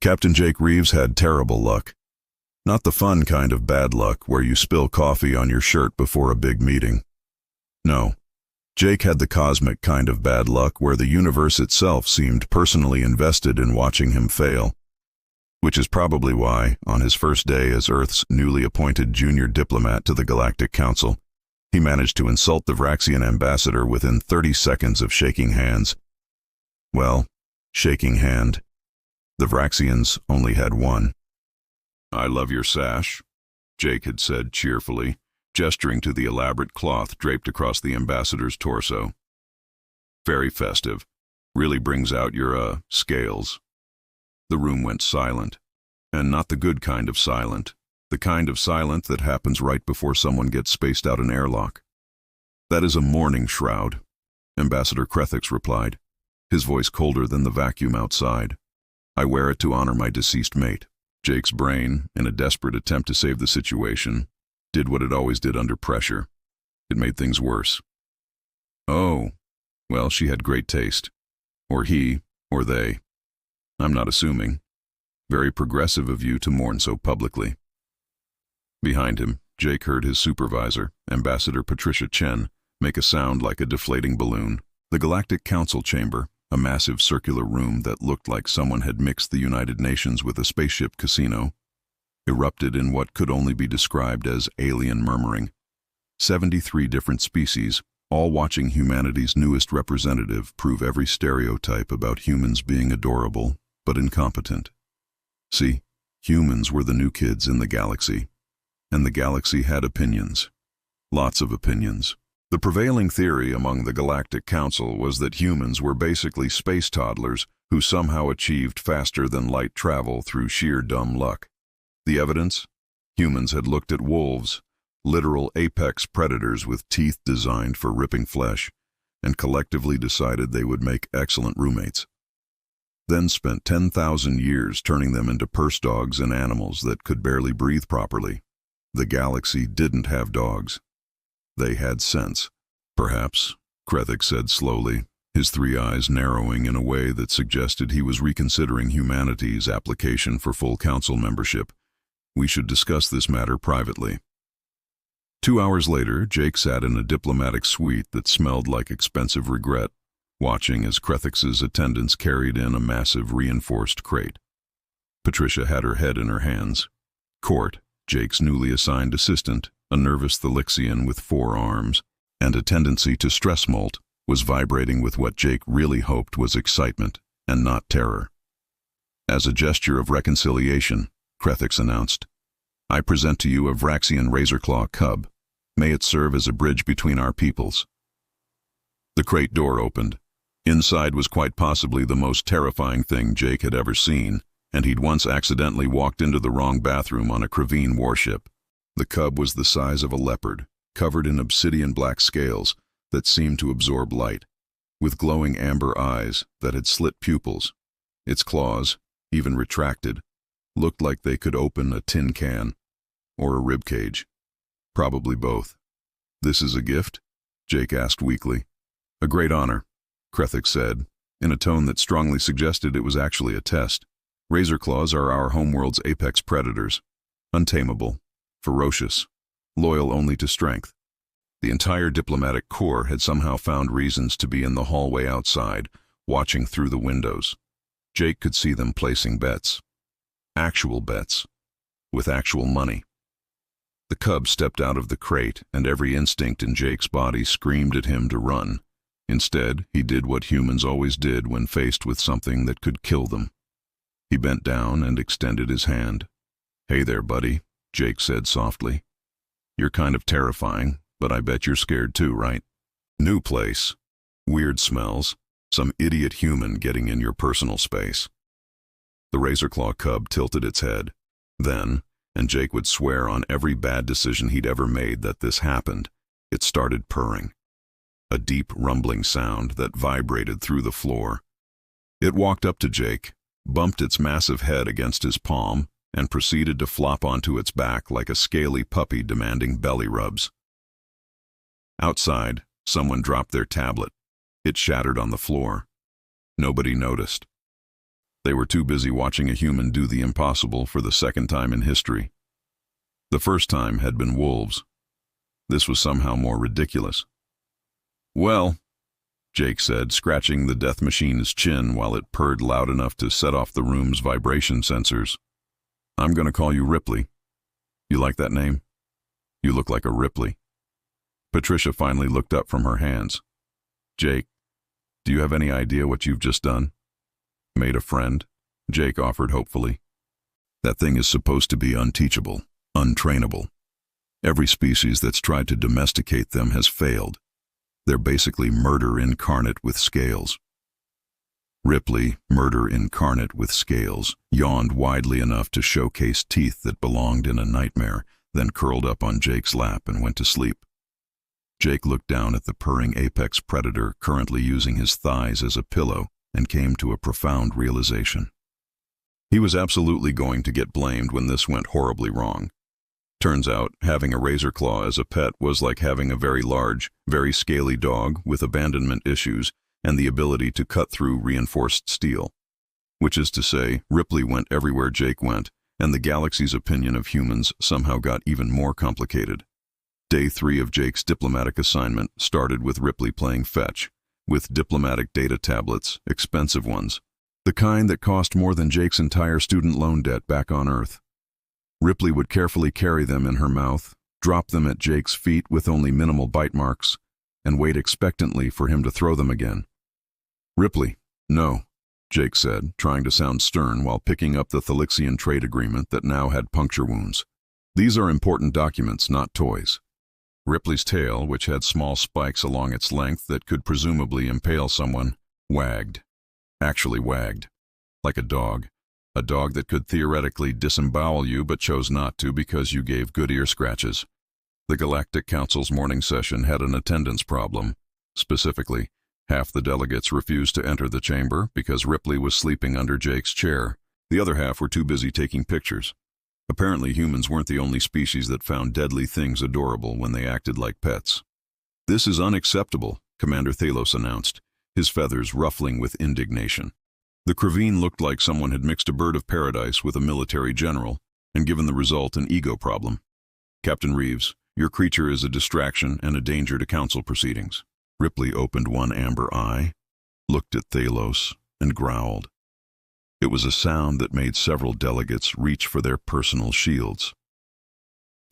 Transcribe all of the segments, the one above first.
Captain Jake Reeves had terrible luck. Not the fun kind of bad luck where you spill coffee on your shirt before a big meeting. No, Jake had the cosmic kind of bad luck where the universe itself seemed personally invested in watching him fail. Which is probably why, on his first day as Earth's newly appointed junior diplomat to the Galactic Council, he managed to insult the Vraxian ambassador within 30 seconds of shaking hands. Well, shaking hand. The Vraxians only had one. "I love your sash," Jake had said cheerfully, gesturing to the elaborate cloth draped across the ambassador's torso. "Very festive. Really brings out your, scales." The room went silent. And not the good kind of silent. The kind of silent that happens right before someone gets spaced out an airlock. "That is a mourning shroud," Ambassador Krethix replied, his voice colder than the vacuum outside. "I wear it to honor my deceased mate." Jake's brain, in a desperate attempt to save the situation, did what it always did under pressure. It made things worse. Oh, well, she had great taste. Or he, or they. I'm not assuming. Very progressive of you to mourn so publicly. Behind him, Jake heard his supervisor, Ambassador Patricia Chen, make a sound like a deflating balloon. The Galactic Council chamber, a massive circular room that looked like someone had mixed the United Nations with a spaceship casino, erupted in what could only be described as alien murmuring. 73 different species, all watching humanity's newest representative prove every stereotype about humans being adorable, but incompetent. See, humans were the new kids in the galaxy, and the galaxy had opinions. Lots of opinions. The prevailing theory among the Galactic Council was that humans were basically space toddlers who somehow achieved faster than light travel through sheer dumb luck. The evidence? Humans had looked at wolves, literal apex predators with teeth designed for ripping flesh, and collectively decided they would make excellent roommates. Then spent 10,000 years turning them into purse dogs and animals that could barely breathe properly. The galaxy didn't have dogs. They had sense. Perhaps, Krethix said slowly, his three eyes narrowing in a way that suggested he was reconsidering humanity's application for full council membership. We should discuss this matter privately. 2 hours later, Jake sat in a diplomatic suite that smelled like expensive regret, watching as Krethix's attendants carried in a massive reinforced crate. Patricia had her head in her hands. Court, Jake's newly assigned assistant, a nervous Thalixian with 4 arms, and a tendency to stress molt, was vibrating with what Jake really hoped was excitement and not terror. As a gesture of reconciliation, Krethix announced, "I present to you a Vraxian Razorclaw cub. May it serve as a bridge between our peoples." The crate door opened. Inside was quite possibly the most terrifying thing Jake had ever seen, and he'd once accidentally walked into the wrong bathroom on a Kraveen warship. The cub was the size of a leopard, covered in obsidian black scales that seemed to absorb light, with glowing amber eyes that had slit pupils. Its claws, even retracted, looked like they could open a tin can, or a rib cage. Probably both. "This is a gift?" Jake asked weakly. "A great honor," Krethix said, in a tone that strongly suggested it was actually a test. "Razorclaws are our homeworld's apex predators. Untamable, ferocious, loyal only to strength." The entire diplomatic corps had somehow found reasons to be in the hallway outside, watching through the windows. Jake could see them placing bets. Actual bets. With actual money. The cub stepped out of the crate, and every instinct in Jake's body screamed at him to run. Instead, he did what humans always did when faced with something that could kill them. He bent down and extended his hand. "Hey there, buddy," Jake said softly. "You're kind of terrifying, but I bet you're scared too, right? New place. Weird smells. Some idiot human getting in your personal space." The Razorclaw cub tilted its head. Then, and Jake would swear on every bad decision he'd ever made that this happened, it started purring. A deep rumbling sound that vibrated through the floor. It walked up to Jake, bumped its massive head against his palm, and proceeded to flop onto its back like a scaly puppy demanding belly rubs. Outside, someone dropped their tablet. It shattered on the floor. Nobody noticed. They were too busy watching a human do the impossible for the second time in history. The first time had been wolves. This was somehow more ridiculous. "Well," Jake said, scratching the death machine's chin while it purred loud enough to set off the room's vibration sensors, "I'm going to call you Ripley. You like that name? You look like a Ripley." Patricia finally looked up from her hands. "Jake, do you have any idea what you've just done?" "Made a friend," Jake offered hopefully. "That thing is supposed to be unteachable, untrainable. Every species that's tried to domesticate them has failed. They're basically murder incarnate with scales." Ripley, murder incarnate with scales, yawned widely enough to showcase teeth that belonged in a nightmare, then curled up on Jake's lap and went to sleep. Jake looked down at the purring apex predator currently using his thighs as a pillow and came to a profound realization. He was absolutely going to get blamed when this went horribly wrong. Turns out, having a razor claw as a pet was like having a very large, very scaly dog with abandonment issues and the ability to cut through reinforced steel. Which is to say, Ripley went everywhere Jake went, and the galaxy's opinion of humans somehow got even more complicated. Day 3 of Jake's diplomatic assignment started with Ripley playing fetch, with diplomatic data tablets, expensive ones, the kind that cost more than Jake's entire student loan debt back on Earth. Ripley would carefully carry them in her mouth, drop them at Jake's feet with only minimal bite marks, and wait expectantly for him to throw them again. "Ripley, no," Jake said, trying to sound stern while picking up the Thalixian trade agreement that now had puncture wounds. "These are important documents, not toys." Ripley's tail, which had small spikes along its length that could presumably impale someone, wagged. Actually wagged. Like a dog that could theoretically disembowel you but chose not to because you gave good ear scratches. The Galactic Council's morning session had an attendance problem. Specifically, half the delegates refused to enter the chamber because Ripley was sleeping under Jake's chair. The other half were too busy taking pictures. Apparently humans weren't the only species that found deadly things adorable when they acted like pets. "This is unacceptable," Commander Thalos announced, his feathers ruffling with indignation. The Kraveen looked like someone had mixed a bird of paradise with a military general and given the result an ego problem. "Captain Reeves, your creature is a distraction and a danger to council proceedings." Ripley opened one amber eye, looked at Thalos, and growled. It was a sound that made several delegates reach for their personal shields.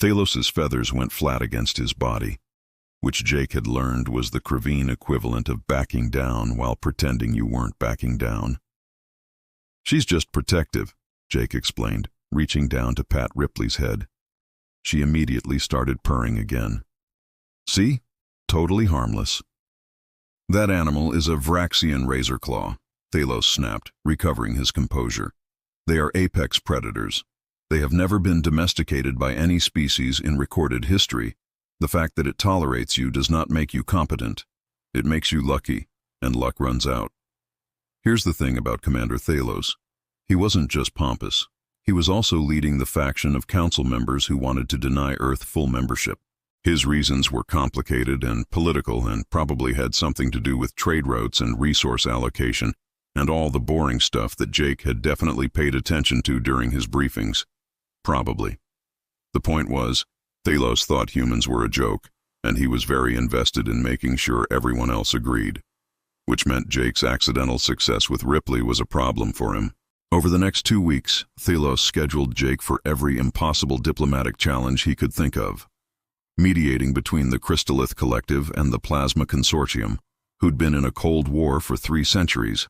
Thalos's feathers went flat against his body, which Jake had learned was the Kraveen equivalent of backing down while pretending you weren't backing down. "She's just protective," Jake explained, reaching down to pat Ripley's head. She immediately started purring again. "See? Totally harmless." "That animal is a Vraxian razorclaw," Thalos snapped, recovering his composure. "They are apex predators. They have never been domesticated by any species in recorded history. The fact that it tolerates you does not make you competent. It makes you lucky, and luck runs out." Here's the thing about Commander Thalos. He wasn't just pompous. He was also leading the faction of council members who wanted to deny Earth full membership. His reasons were complicated and political and probably had something to do with trade routes and resource allocation and all the boring stuff that Jake had definitely paid attention to during his briefings. Probably. The point was, Thalos thought humans were a joke, and he was very invested in making sure everyone else agreed. Which meant Jake's accidental success with Ripley was a problem for him. Over the next 2 weeks, Thalos scheduled Jake for every impossible diplomatic challenge he could think of. Mediating between the Crystallith Collective and the Plasma Consortium, who'd been in a Cold War for 3 centuries.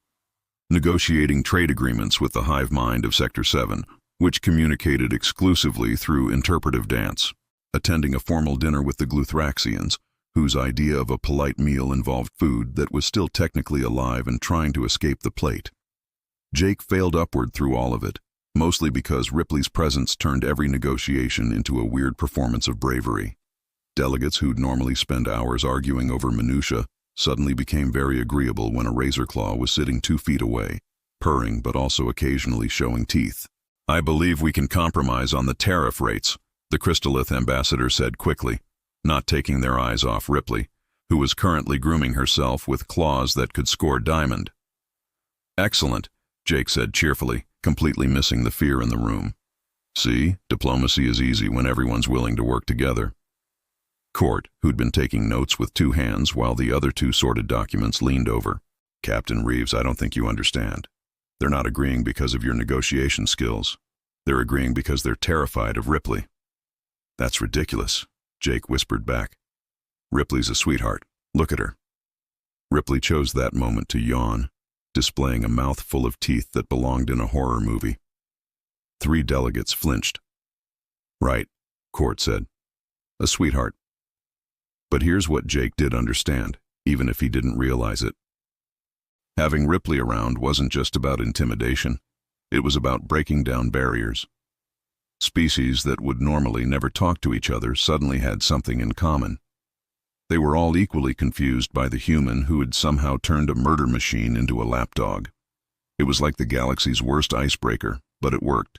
Negotiating trade agreements with the hive mind of Sector 7, which communicated exclusively through interpretive dance. Attending a formal dinner with the Gluthraxians, whose idea of a polite meal involved food that was still technically alive and trying to escape the plate. Jake failed upward through all of it, mostly because Ripley's presence turned every negotiation into a weird performance of bravery. Delegates who'd normally spend hours arguing over minutia suddenly became very agreeable when a razorclaw was sitting 2 feet away, purring but also occasionally showing teeth. "I believe we can compromise on the tariff rates," the Crystallith ambassador said quickly, not taking their eyes off Ripley, who was currently grooming herself with claws that could score diamond. "Excellent. Jake said cheerfully, completely missing the fear in the room. See, diplomacy is easy when everyone's willing to work together. Court, who'd been taking notes with two hands while the other two sorted documents, leaned over. Captain Reeves, I don't think you understand. They're not agreeing because of your negotiation skills. They're agreeing because they're terrified of Ripley. That's ridiculous, Jake whispered back. Ripley's a sweetheart. Look at her. Ripley chose that moment to yawn, displaying a mouth full of teeth that belonged in a horror movie. 3 delegates flinched. Right, Court said. A sweetheart. But here's what Jake did understand, even if he didn't realize it. Having Ripley around wasn't just about intimidation. It was about breaking down barriers. Species that would normally never talk to each other suddenly had something in common. They were all equally confused by the human who had somehow turned a murder machine into a lapdog. It was like the galaxy's worst icebreaker, but it worked.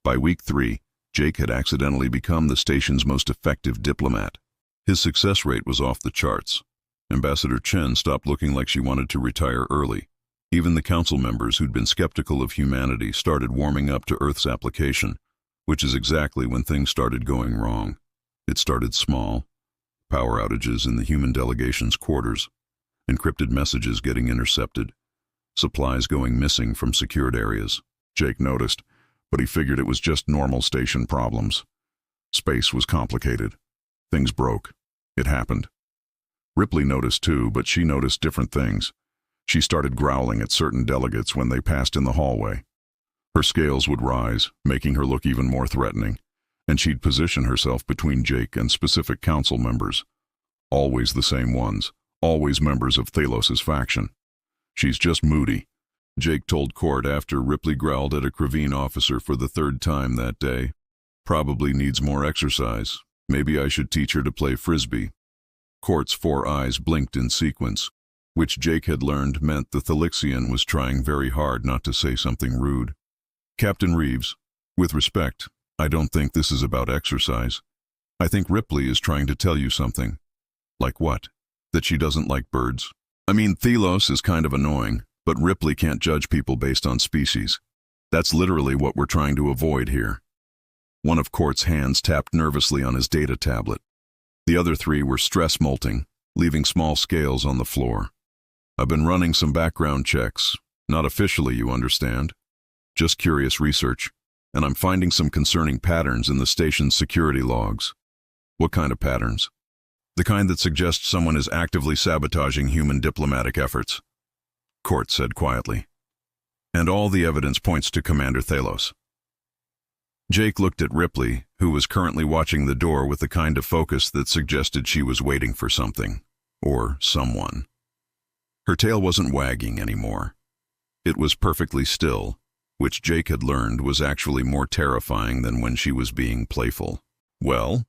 By week 3, Jake had accidentally become the station's most effective diplomat. His success rate was off the charts. Ambassador Chen stopped looking like she wanted to retire early. Even the council members who'd been skeptical of humanity started warming up to Earth's application, which is exactly when things started going wrong. It started small. Power outages in the human delegation's quarters, encrypted messages getting intercepted, supplies going missing from secured areas. Jake noticed, but he figured it was just normal station problems. Space was complicated. Things broke. It happened. Ripley noticed too, but she noticed different things. She started growling at certain delegates when they passed in the hallway. Her scales would rise, making her look even more threatening, and she'd position herself between Jake and specific council members. Always the same ones, always members of Thalos's faction. She's just moody, Jake told Court after Ripley growled at a Kraveen officer for the 3rd time that day. Probably needs more exercise. Maybe I should teach her to play frisbee. Court's 4 eyes blinked in sequence, which Jake had learned meant the Thalixian was trying very hard not to say something rude. Captain Reeves, with respect, I don't think this is about exercise. I think Ripley is trying to tell you something. Like what? That she doesn't like birds? I mean, Thalos is kind of annoying, but Ripley can't judge people based on species. That's literally what we're trying to avoid here. One of Court's hands tapped nervously on his data tablet. The other 3 were stress molting, leaving small scales on the floor. I've been running some background checks. Not officially, you understand. Just curious research. And I'm finding some concerning patterns in the station's security logs. What kind of patterns? The kind that suggests someone is actively sabotaging human diplomatic efforts, Court said quietly. And all the evidence points to Commander Thalos. Jake looked at Ripley, who was currently watching the door with the kind of focus that suggested she was waiting for something, or someone. Her tail wasn't wagging anymore. It was perfectly still, which Jake had learned was actually more terrifying than when she was being playful. Well,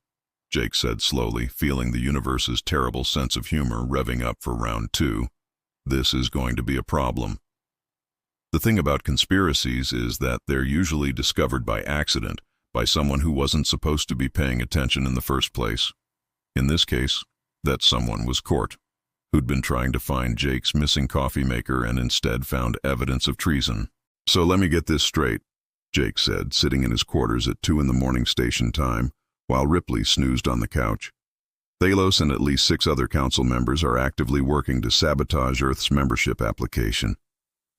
Jake said slowly, feeling the universe's terrible sense of humor revving up for round 2, this is going to be a problem. The thing about conspiracies is that they're usually discovered by accident, by someone who wasn't supposed to be paying attention in the first place. In this case, that someone was Court, who'd been trying to find Jake's missing coffee maker and instead found evidence of treason. So let me get this straight, Jake said, sitting in his quarters at 2 a.m. station time, while Ripley snoozed on the couch. Thalos and at least 6 other council members are actively working to sabotage Earth's membership application,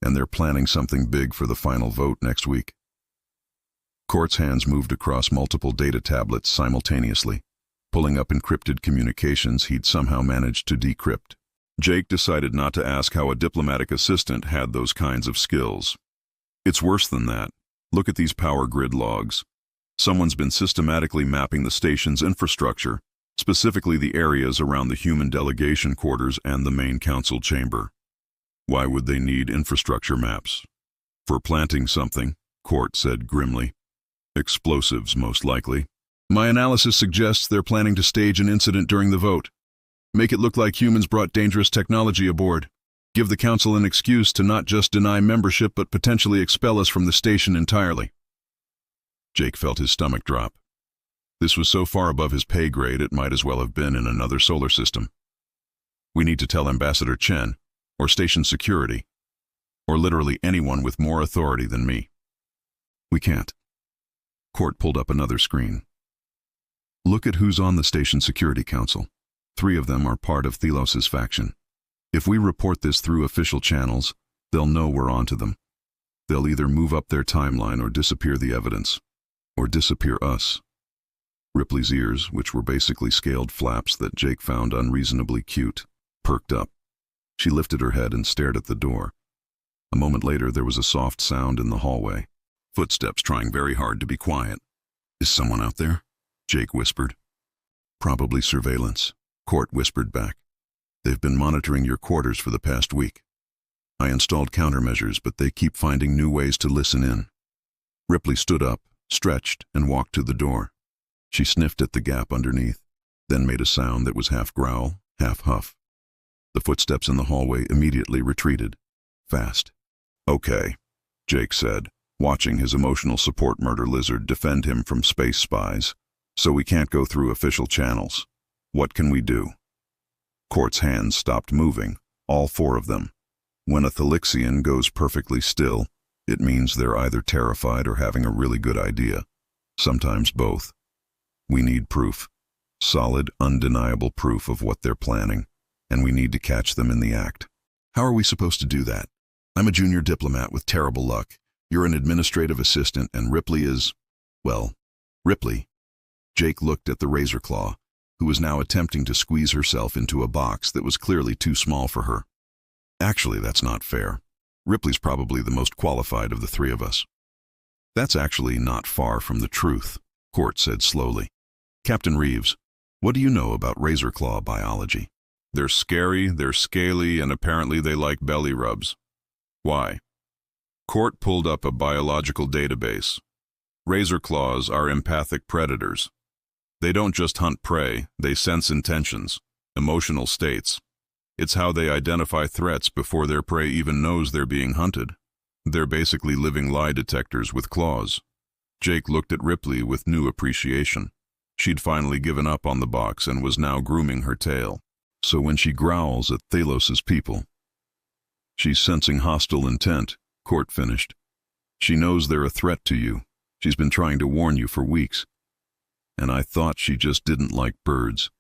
and they're planning something big for the final vote next week. Court's hands moved across multiple data tablets simultaneously, pulling up encrypted communications he'd somehow managed to decrypt. Jake decided not to ask how a diplomatic assistant had those kinds of skills. It's worse than that. Look at these power grid logs. Someone's been systematically mapping the station's infrastructure, specifically the areas around the human delegation quarters and the main council chamber. Why would they need infrastructure maps? For planting something, Court said grimly. Explosives, most likely. My analysis suggests they're planning to stage an incident during the vote. Make it look like humans brought dangerous technology aboard. Give the council an excuse to not just deny membership but potentially expel us from the station entirely. Jake felt his stomach drop. This was so far above his pay grade it might as well have been in another solar system. We need to tell Ambassador Chen, or station security. or literally anyone with more authority than me. We can't. Court pulled up another screen. Look at who's on the station security council. 3 of them are part of Thelos's faction. If we report this through official channels, they'll know we're onto them. They'll either move up their timeline or disappear the evidence. Or disappear us. Ripley's ears, which were basically scaled flaps that Jake found unreasonably cute, perked up. She lifted her head and stared at the door. A moment later, there was a soft sound in the hallway. Footsteps trying very hard to be quiet. Is someone out there? Jake whispered. Probably surveillance, Court whispered back. They've been monitoring your quarters for the past week. I installed countermeasures, but they keep finding new ways to listen in. Ripley stood up, stretched, and walked to the door. She sniffed at the gap underneath, then made a sound that was half growl, half huff. The footsteps in the hallway immediately retreated. Fast. Okay, Jake said, watching his emotional support murder lizard defend him from space spies. So we can't go through official channels. What can we do? Court's hands stopped moving, all 4 of them. When a Thelixian goes perfectly still, it means they're either terrified or having a really good idea. Sometimes both. We need proof. Solid, undeniable proof of what they're planning, and we need to catch them in the act. How are we supposed to do that? I'm a junior diplomat with terrible luck. You're an administrative assistant, and Ripley is, well, Ripley. Jake looked at the Razor Claw, who was now attempting to squeeze herself into a box that was clearly too small for her. Actually, that's not fair. Ripley's probably the most qualified of the 3 of us. That's actually not far from the truth, Court said slowly. Captain Reeves, what do you know about Razor Claw biology? They're scary, they're scaly, and apparently they like belly rubs. Why? Court pulled up a biological database. Razor claws are empathic predators. They don't just hunt prey, they sense intentions, emotional states. It's how they identify threats before their prey even knows they're being hunted. They're basically living lie detectors with claws. Jake looked at Ripley with new appreciation. She'd finally given up on the box and was now grooming her tail. So when she growls at Thelos's people, she's sensing hostile intent, Court finished. She knows they're a threat to you. She's been trying to warn you for weeks. And I thought she just didn't like birds.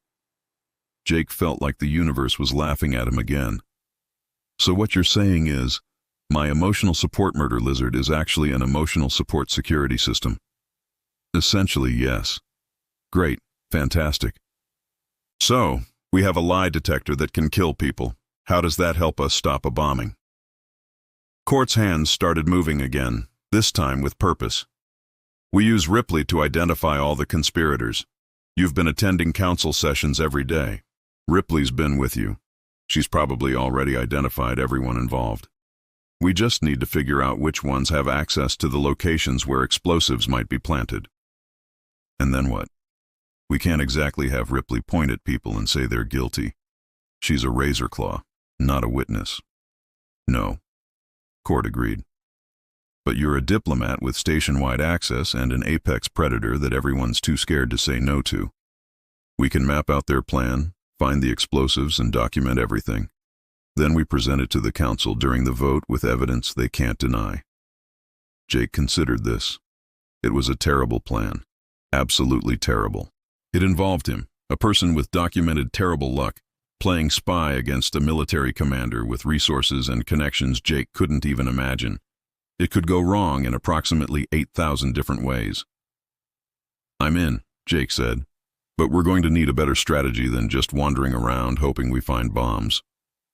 Jake felt like the universe was laughing at him again. So what you're saying is, my emotional support murder lizard is actually an emotional support security system. Essentially, yes. Great. Fantastic. So, we have a lie detector that can kill people. How does that help us stop a bombing? Court's hands started moving again, this time with purpose. We use Ripley to identify all the conspirators. You've been attending council sessions every day. Ripley's been with you. She's probably already identified everyone involved. We just need to figure out which ones have access to the locations where explosives might be planted. And then what? We can't exactly have Ripley point at people and say they're guilty. She's a Razor Claw, not a witness. No. Court agreed. But you're a diplomat with station-wide access and an apex predator that everyone's too scared to say no to. We can map out their plan, find the explosives, and document everything. Then we present it to the council during the vote with evidence they can't deny. Jake considered this. It was a terrible plan. Absolutely terrible. It involved him, a person with documented terrible luck, playing spy against a military commander with resources and connections Jake couldn't even imagine. It could go wrong in approximately 8,000 different ways. I'm in, Jake said, but we're going to need a better strategy than just wandering around hoping we find bombs.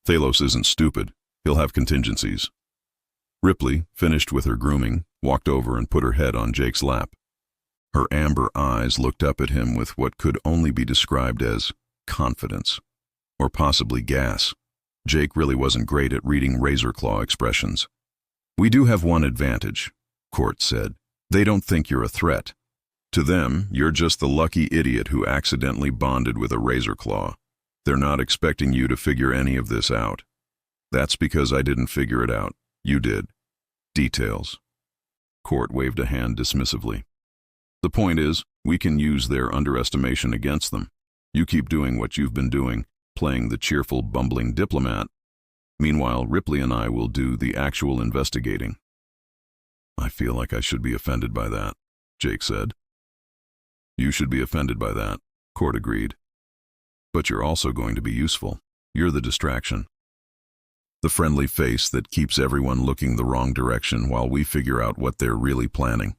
Thelos isn't stupid. He'll have contingencies. Ripley, finished with her grooming, walked over and put her head on Jake's lap. Her amber eyes looked up at him with what could only be described as confidence, or possibly gas. Jake really wasn't great at reading Razor Claw expressions. We do have one advantage, Court said. They don't think you're a threat. To them, you're just the lucky idiot who accidentally bonded with a Razor Claw. They're not expecting you to figure any of this out. That's because I didn't figure it out. You did. Details. Court waved a hand dismissively. The point is, we can use their underestimation against them. You keep doing what you've been doing, playing the cheerful, bumbling diplomat, Meanwhile, Ripley and I will do the actual investigating." "I feel like I should be offended by that," Jake said. "You should be offended by that," Court agreed. "But you're also going to be useful. You're the distraction. The friendly face that keeps everyone looking the wrong direction while we figure out what they're really planning."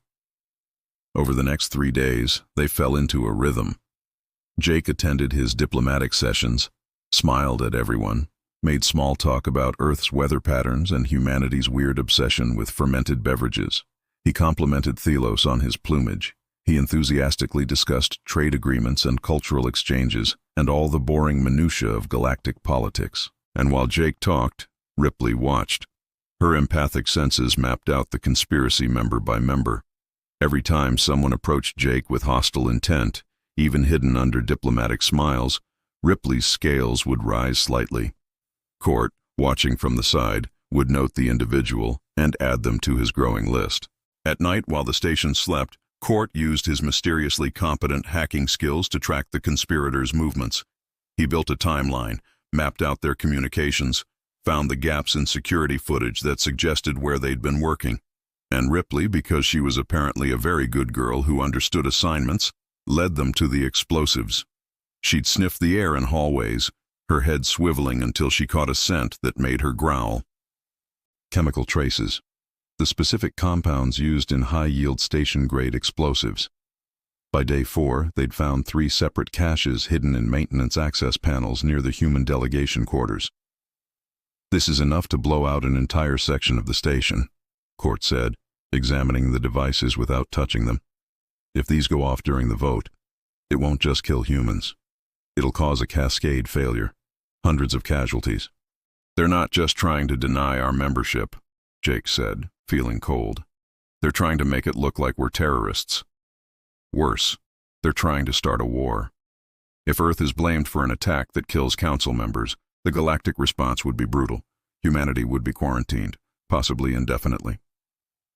Over the next 3 days, they fell into a rhythm. Jake attended his diplomatic sessions, smiled at everyone, made small talk about Earth's weather patterns and humanity's weird obsession with fermented beverages. He complimented Thelos on his plumage. He enthusiastically discussed trade agreements and cultural exchanges and all the boring minutiae of galactic politics. And while Jake talked, Ripley watched. Her empathic senses mapped out the conspiracy member by member. Every time someone approached Jake with hostile intent, even hidden under diplomatic smiles, Ripley's scales would rise slightly. Court, watching from the side, would note the individual and add them to his growing list. At night, while the station slept, Court used his mysteriously competent hacking skills to track the conspirators' movements. He built a timeline, mapped out their communications, found the gaps in security footage that suggested where they'd been working. And Ripley, because she was apparently a very good girl who understood assignments, led them to the explosives. She'd sniff the air in hallways, her head swiveling until she caught a scent that made her growl. Chemical traces. The specific compounds used in high-yield station-grade explosives. By day 4, they'd found 3 separate caches hidden in maintenance access panels near the human delegation quarters. "This is enough to blow out an entire section of the station," Court said, examining the devices without touching them. "If these go off during the vote, it won't just kill humans. It'll cause a cascade failure. Hundreds of casualties." "They're not just trying to deny our membership," Jake said, feeling cold. "They're trying to make it look like we're terrorists. Worse, they're trying to start a war. If Earth is blamed for an attack that kills council members, the galactic response would be brutal. Humanity would be quarantined, possibly indefinitely."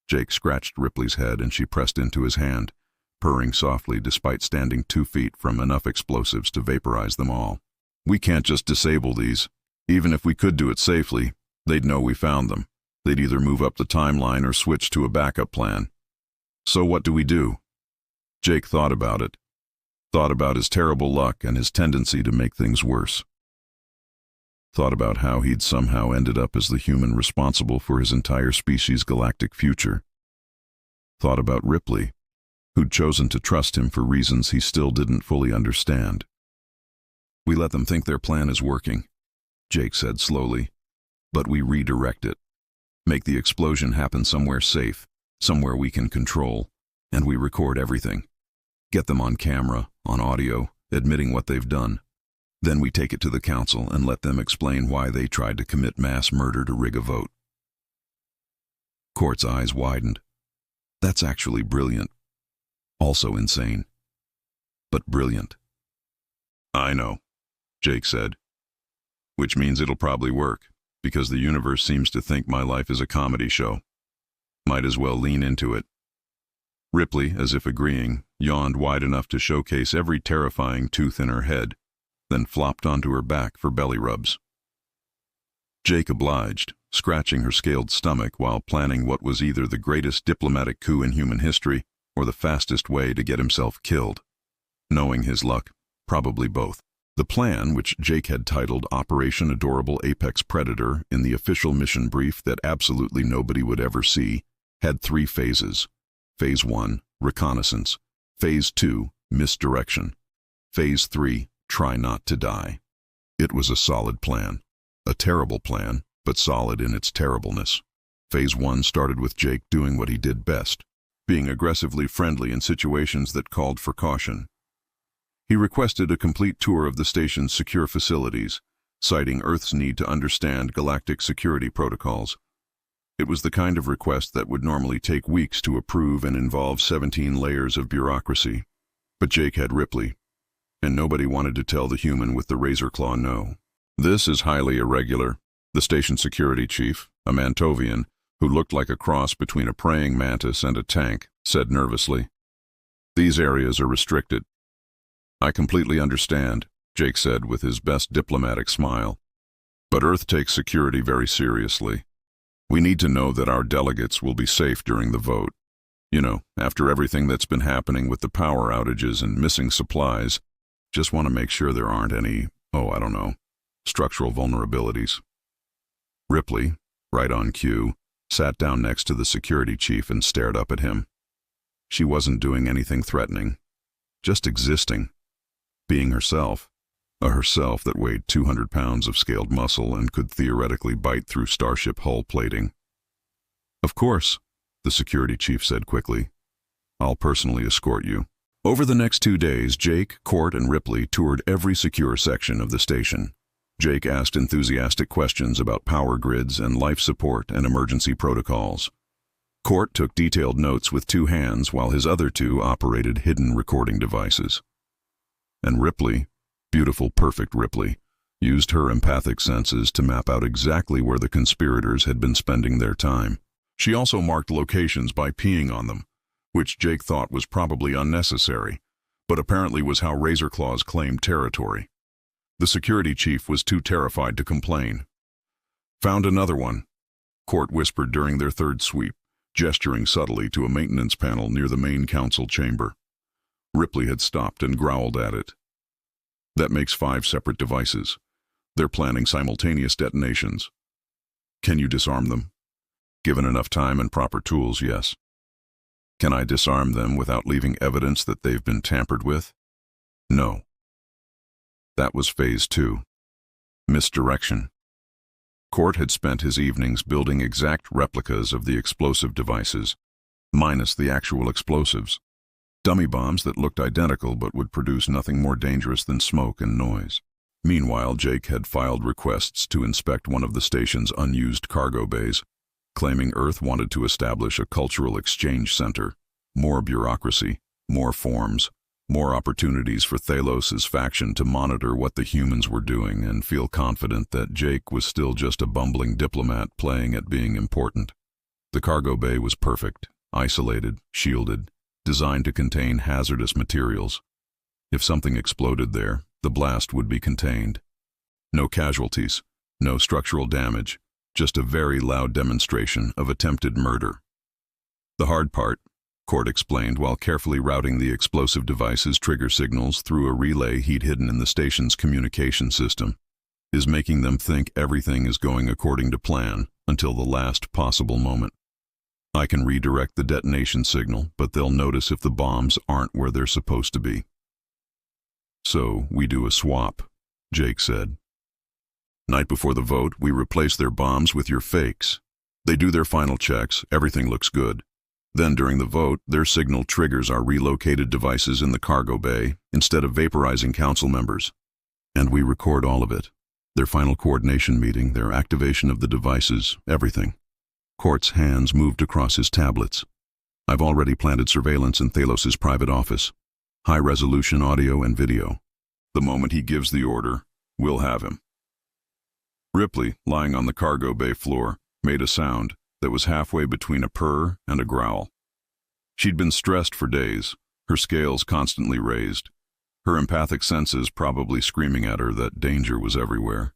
Jake scratched Ripley's head and she pressed into his hand, purring softly despite standing 2 feet from enough explosives to vaporize them all. "We can't just disable these. Even if we could do it safely, they'd know we found them. They'd either move up the timeline or switch to a backup plan. So what do we do?" Jake thought about it. Thought about his terrible luck and his tendency to make things worse. Thought about how he'd somehow ended up as the human responsible for his entire species' galactic future. Thought about Ripley, who'd chosen to trust him for reasons he still didn't fully understand. "We let them think their plan is working," Jake said slowly, "but we redirect it. Make the explosion happen somewhere safe, somewhere we can control, and we record everything. Get them on camera, on audio, admitting what they've done. Then we take it to the council and let them explain why they tried to commit mass murder to rig a vote." Court's eyes widened. "That's actually brilliant. Also insane. But brilliant." "I know," Jake said. "Which means it'll probably work, because the universe seems to think my life is a comedy show. Might as well lean into it." Ripley, as if agreeing, yawned wide enough to showcase every terrifying tooth in her head, then flopped onto her back for belly rubs. Jake obliged, scratching her scaled stomach while planning what was either the greatest diplomatic coup in human history or the fastest way to get himself killed. Knowing his luck, probably both. The plan, which Jake had titled Operation Adorable Apex Predator in the official mission brief that absolutely nobody would ever see, had 3 phases. Phase 1, reconnaissance. Phase 2, misdirection. Phase 3, try not to die. It was a solid plan. A terrible plan, but solid in its terribleness. Phase 1 started with Jake doing what he did best, being aggressively friendly in situations that called for caution. He requested a complete tour of the station's secure facilities, citing Earth's need to understand galactic security protocols. It was the kind of request that would normally take weeks to approve and involve 17 layers of bureaucracy. But Jake had Ripley, and nobody wanted to tell the human with the razor claw no. "This is highly irregular," the station security chief, a Mantovian, who looked like a cross between a praying mantis and a tank, said nervously. "These areas are restricted." "I completely understand," Jake said with his best diplomatic smile. But Earth takes security very seriously. We need to know that our delegates will be safe during the vote. You know, after everything that's been happening with the power outages and missing supplies, just want to make sure there aren't any, structural vulnerabilities. Ripley, right on cue, sat down next to the security chief and stared up at him. She wasn't doing anything threatening, just existing, being herself, a herself that weighed 200 pounds of scaled muscle and could theoretically bite through starship hull plating. Of course, the security chief said quickly. I'll personally escort you. Over the next 2 days, Jake, Court, and Ripley toured every secure section of the station. Jake asked enthusiastic questions about power grids and life support and emergency protocols. Court took detailed notes with 2 hands while his other 2 operated hidden recording devices. And Ripley, beautiful, perfect Ripley, used her empathic senses to map out exactly where the conspirators had been spending their time. She also marked locations by peeing on them, which Jake thought was probably unnecessary, but apparently was how Razorclaws claimed territory. The security chief was too terrified to complain. Found another one, Court whispered during their 3rd sweep, gesturing subtly to a maintenance panel near the main council chamber. Ripley had stopped and growled at it. That makes 5 separate devices. They're planning simultaneous detonations. Can you disarm them? Given enough time and proper tools, yes. Can I disarm them without leaving evidence that they've been tampered with? No. That was phase 2. Misdirection. Court had spent his evenings building exact replicas of the explosive devices, minus the actual explosives. Dummy bombs that looked identical but would produce nothing more dangerous than smoke and noise. Meanwhile, Jake had filed requests to inspect one of the station's unused cargo bays, claiming Earth wanted to establish a cultural exchange center. More bureaucracy, more forms, more opportunities for Thalos's faction to monitor what the humans were doing and feel confident that Jake was still just a bumbling diplomat playing at being important. The cargo bay was perfect, isolated, shielded, designed to contain hazardous materials. If something exploded there, the blast would be contained. No casualties, no structural damage, just a very loud demonstration of attempted murder. The hard part, Court explained while carefully routing the explosive device's trigger signals through a relay he'd hidden in the station's communication system, is making them think everything is going according to plan until the last possible moment. I can redirect the detonation signal, but they'll notice if the bombs aren't where they're supposed to be. So we do a swap, Jake said. Night before the vote, we replace their bombs with your fakes. They do their final checks, everything looks good. Then during the vote, their signal triggers our relocated devices in the cargo bay instead of vaporizing council members. And we record all of it. Their final coordination meeting, their activation of the devices, everything. Court's hands moved across his tablets. I've already planted surveillance in Thalos's private office. High-resolution audio and video. The moment he gives the order, we'll have him. Ripley, lying on the cargo bay floor, made a sound that was halfway between a purr and a growl. She'd been stressed for days, her scales constantly raised, her empathic senses probably screaming at her that danger was everywhere.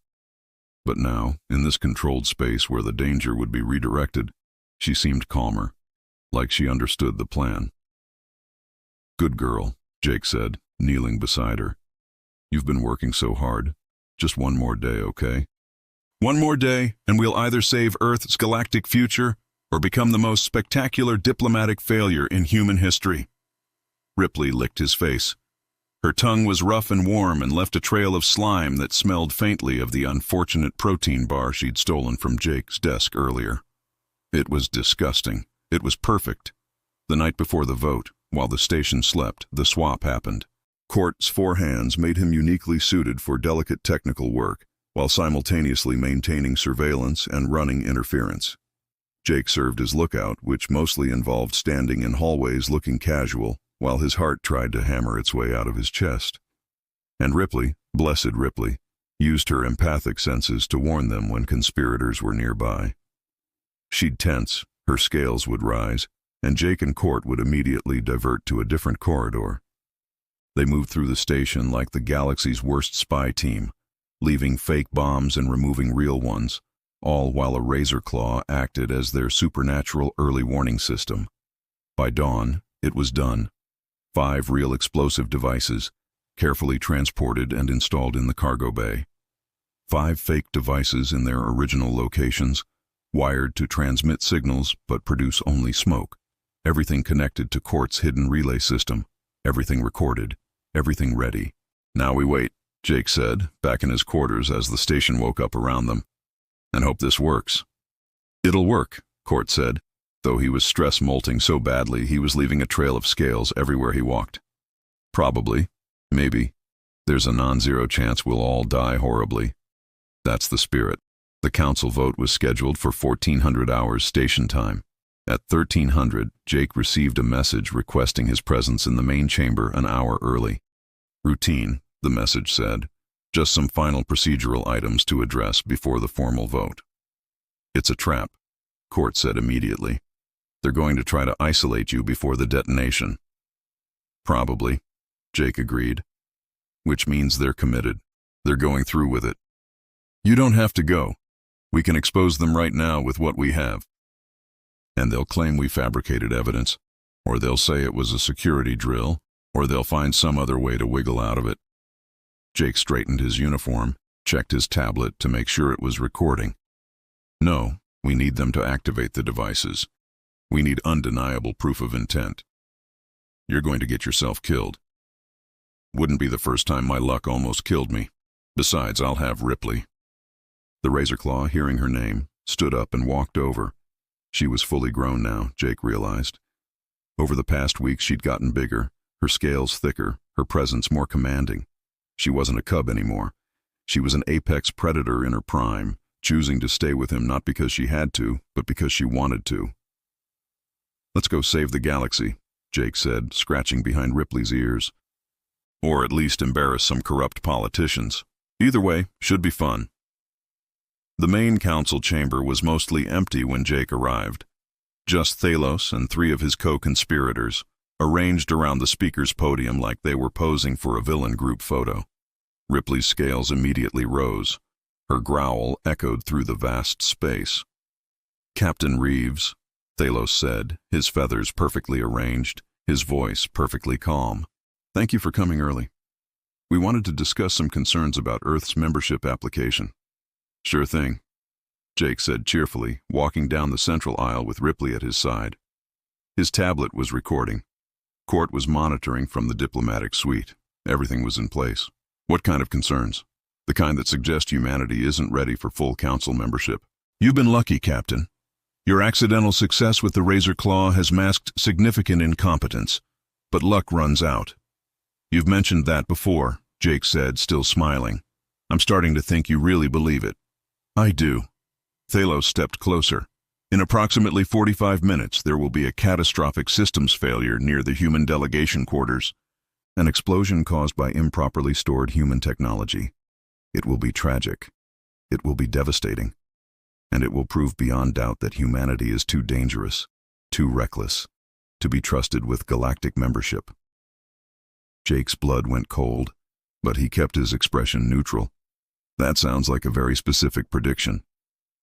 But now, in this controlled space where the danger would be redirected, she seemed calmer, like she understood the plan. Good girl, Jake said, kneeling beside her. You've been working so hard. Just one more day, okay? One more day, and we'll either save Earth's galactic future or become the most spectacular diplomatic failure in human history. Ripley licked his face. Her tongue was rough and warm and left a trail of slime that smelled faintly of the unfortunate protein bar she'd stolen from Jake's desk earlier. It was disgusting. It was perfect. The night before the vote, while the station slept, the swap happened. Court's 4 hands made him uniquely suited for delicate technical work, while simultaneously maintaining surveillance and running interference. Jake served as lookout, which mostly involved standing in hallways looking casual, while his heart tried to hammer its way out of his chest. And Ripley, blessed Ripley, used her empathic senses to warn them when conspirators were nearby. She'd tense, her scales would rise, and Jake and Court would immediately divert to a different corridor. They moved through the station like the galaxy's worst spy team, leaving fake bombs and removing real ones, all while a razor claw acted as their supernatural early warning system. By dawn, it was done. 5 real explosive devices, carefully transported and installed in the cargo bay. 5 fake devices in their original locations, wired to transmit signals but produce only smoke. Everything connected to Court's hidden relay system. Everything recorded. Everything ready. "Now we wait," Jake said, back in his quarters as the station woke up around them. "And hope this works." "It'll work," Court said, though he was stress molting so badly he was leaving a trail of scales everywhere he walked. "Probably. Maybe. There's a non-zero chance we'll all die horribly. That's the spirit." The council vote was scheduled for 1400 hours station time. At 1300, Jake received a message requesting his presence in the main chamber an hour early. "Routine," the message said. "Just some final procedural items to address before the formal vote." "It's a trap," Court said immediately. "They're going to try to isolate you before the detonation." "Probably," Jake agreed. "Which means they're committed. They're going through with it. You don't have to go. We can expose them right now with what we have. And they'll claim we fabricated evidence, or they'll say it was a security drill, or they'll find some other way to wiggle out of it." Jake straightened his uniform, checked his tablet to make sure it was recording. "No, we need them to activate the devices. We need undeniable proof of intent. You're going to get yourself killed. Wouldn't be the first time my luck almost killed me. Besides, I'll have Ripley." The Razorclaw, hearing her name, stood up and walked over. She was fully grown now, Jake realized. Over the past week she'd gotten bigger, her scales thicker, her presence more commanding. She wasn't a cub anymore. She was an apex predator in her prime, choosing to stay with him not because she had to, but because she wanted to. "Let's go save the galaxy," Jake said, scratching behind Ripley's ears. "Or at least embarrass some corrupt politicians. Either way, should be fun." The main council chamber was mostly empty when Jake arrived. Just Thalos and 3 of his co-conspirators, arranged around the speaker's podium like they were posing for a villain group photo. Ripley's scales immediately rose. Her growl echoed through the vast space. "Captain Reeves," Thalos said, his feathers perfectly arranged, his voice perfectly calm. "Thank you for coming early. We wanted to discuss some concerns about Earth's membership application." "Sure thing," Jake said cheerfully, walking down the central aisle with Ripley at his side. His tablet was recording. Court was monitoring from the diplomatic suite. Everything was in place. "What kind of concerns?" "The kind that suggest humanity isn't ready for full council membership." "You've been lucky, Captain. Your accidental success with the Razor Claw has masked significant incompetence, but luck runs out." "You've mentioned that before," Jake said, still smiling. "I'm starting to think you really believe it." "I do." Thalos stepped closer. "In approximately 45 minutes, there will be a catastrophic systems failure near the human delegation quarters. An explosion caused by improperly stored human technology. It will be tragic. It will be devastating. And it will prove beyond doubt that humanity is too dangerous, too reckless, to be trusted with galactic membership." Jake's blood went cold, but he kept his expression neutral. "That sounds like a very specific prediction.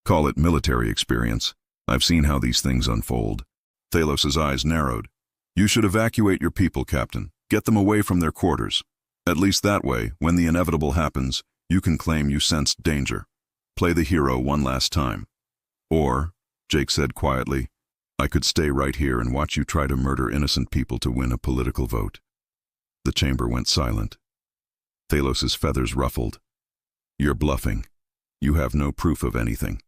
Call it military experience. I've seen how these things unfold." Thalos's eyes narrowed. "You should evacuate your people, Captain. Get them away from their quarters. At least that way, when the inevitable happens, you can claim you sensed danger. Play the hero one last time. Or," Jake said quietly, "I could stay right here and watch you try to murder innocent people to win a political vote." The chamber went silent. Thalos's feathers ruffled. "You're bluffing. You have no proof of anything."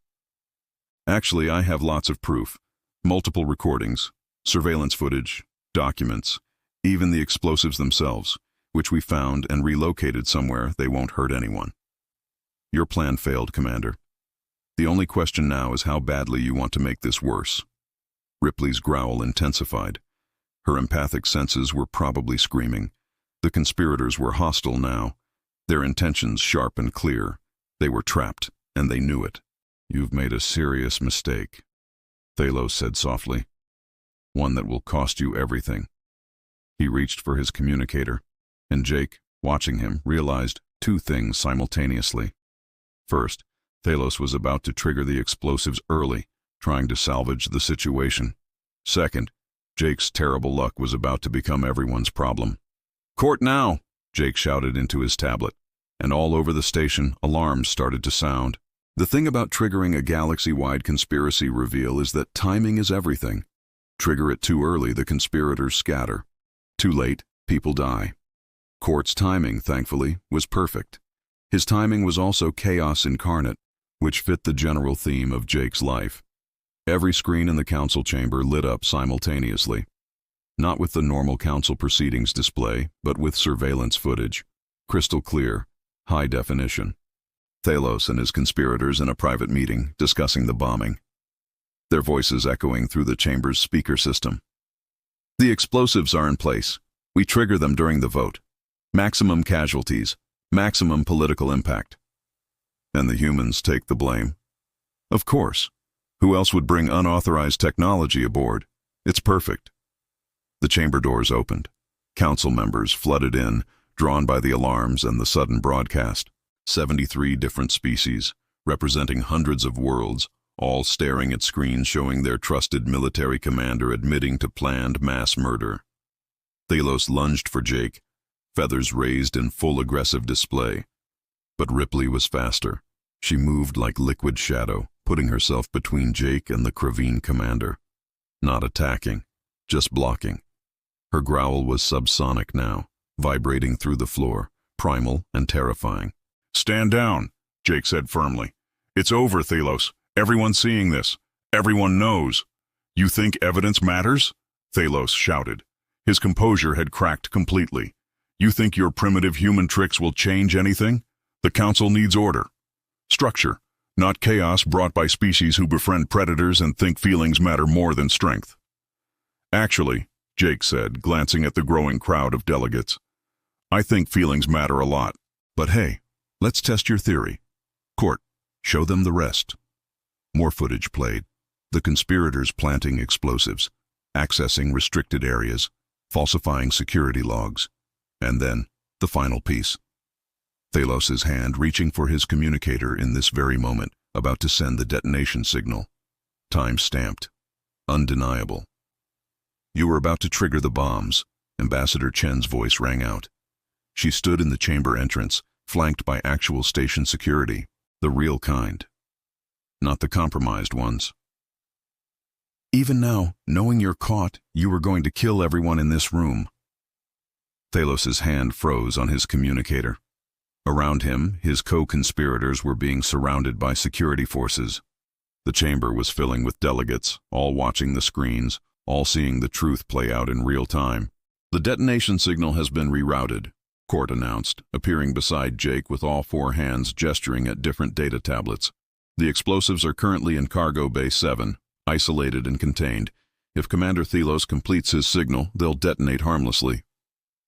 "Actually, I have lots of proof. Multiple recordings, surveillance footage, documents, even the explosives themselves, which we found and relocated somewhere they won't hurt anyone." "Your plan failed, Commander. The only question now is how badly you want to make this worse." Ripley's growl intensified. Her empathic senses were probably screaming. The conspirators were hostile now, their intentions sharp and clear. They were trapped, and they knew it. "You've made a serious mistake," Thalos said softly. "One that will cost you everything." He reached for his communicator, and Jake, watching him, realized 2 things simultaneously. First, Thalos was about to trigger the explosives early, trying to salvage the situation. Second, Jake's terrible luck was about to become everyone's problem. "Court now!" Jake shouted into his tablet, and all over the station, alarms started to sound. The thing about triggering a galaxy-wide conspiracy reveal is that timing is everything. Trigger it too early, the conspirators scatter. Too late, people die. Court's timing, thankfully, was perfect. His timing was also chaos incarnate, which fit the general theme of Jake's life. Every screen in the council chamber lit up simultaneously. Not with the normal council proceedings display, but with surveillance footage. Crystal clear, high definition. Thalos and his conspirators in a private meeting discussing the bombing, their voices echoing through the chamber's speaker system. "The explosives are in place. We trigger them during the vote. Maximum casualties, maximum political impact. And the humans take the blame. Of course. Who else would bring unauthorized technology aboard? It's perfect." The chamber doors opened. Council members flooded in, drawn by the alarms and the sudden broadcast. 73 different species, representing hundreds of worlds, all staring at screens showing their trusted military commander admitting to planned mass murder. Thalos lunged for Jake, feathers raised in full aggressive display. But Ripley was faster. She moved like liquid shadow, putting herself between Jake and the Kraveen commander. Not attacking, just blocking. Her growl was subsonic now, vibrating through the floor, primal and terrifying. "Stand down," Jake said firmly. "It's over, Thalos. Everyone's seeing this. Everyone knows." "You think evidence matters?" Thalos shouted. His composure had cracked completely. "You think your primitive human tricks will change anything? The council needs order. Structure, not chaos brought by species who befriend predators and think feelings matter more than strength." "Actually," Jake said, glancing at the growing crowd of delegates, "I think feelings matter a lot. But hey, let's test your theory. Court, show them the rest." More footage played. The conspirators planting explosives, accessing restricted areas, falsifying security logs. And then, the final piece. Thalos' hand reaching for his communicator in this very moment, about to send the detonation signal. Time stamped. Undeniable. "You were about to trigger the bombs," Ambassador Chen's voice rang out. She stood in the chamber entrance, flanked by actual station security, the real kind. Not the compromised ones. "Even now, knowing you're caught, you were going to kill everyone in this room." Thalos' hand froze on his communicator. Around him, his co-conspirators were being surrounded by security forces. The chamber was filling with delegates, all watching the screens, all seeing the truth play out in real time. "The detonation signal has been rerouted," Court announced, appearing beside Jake with all four hands gesturing at different data tablets. "The explosives are currently in Cargo Bay 7, isolated and contained. If Commander Thalos completes his signal, they'll detonate harmlessly.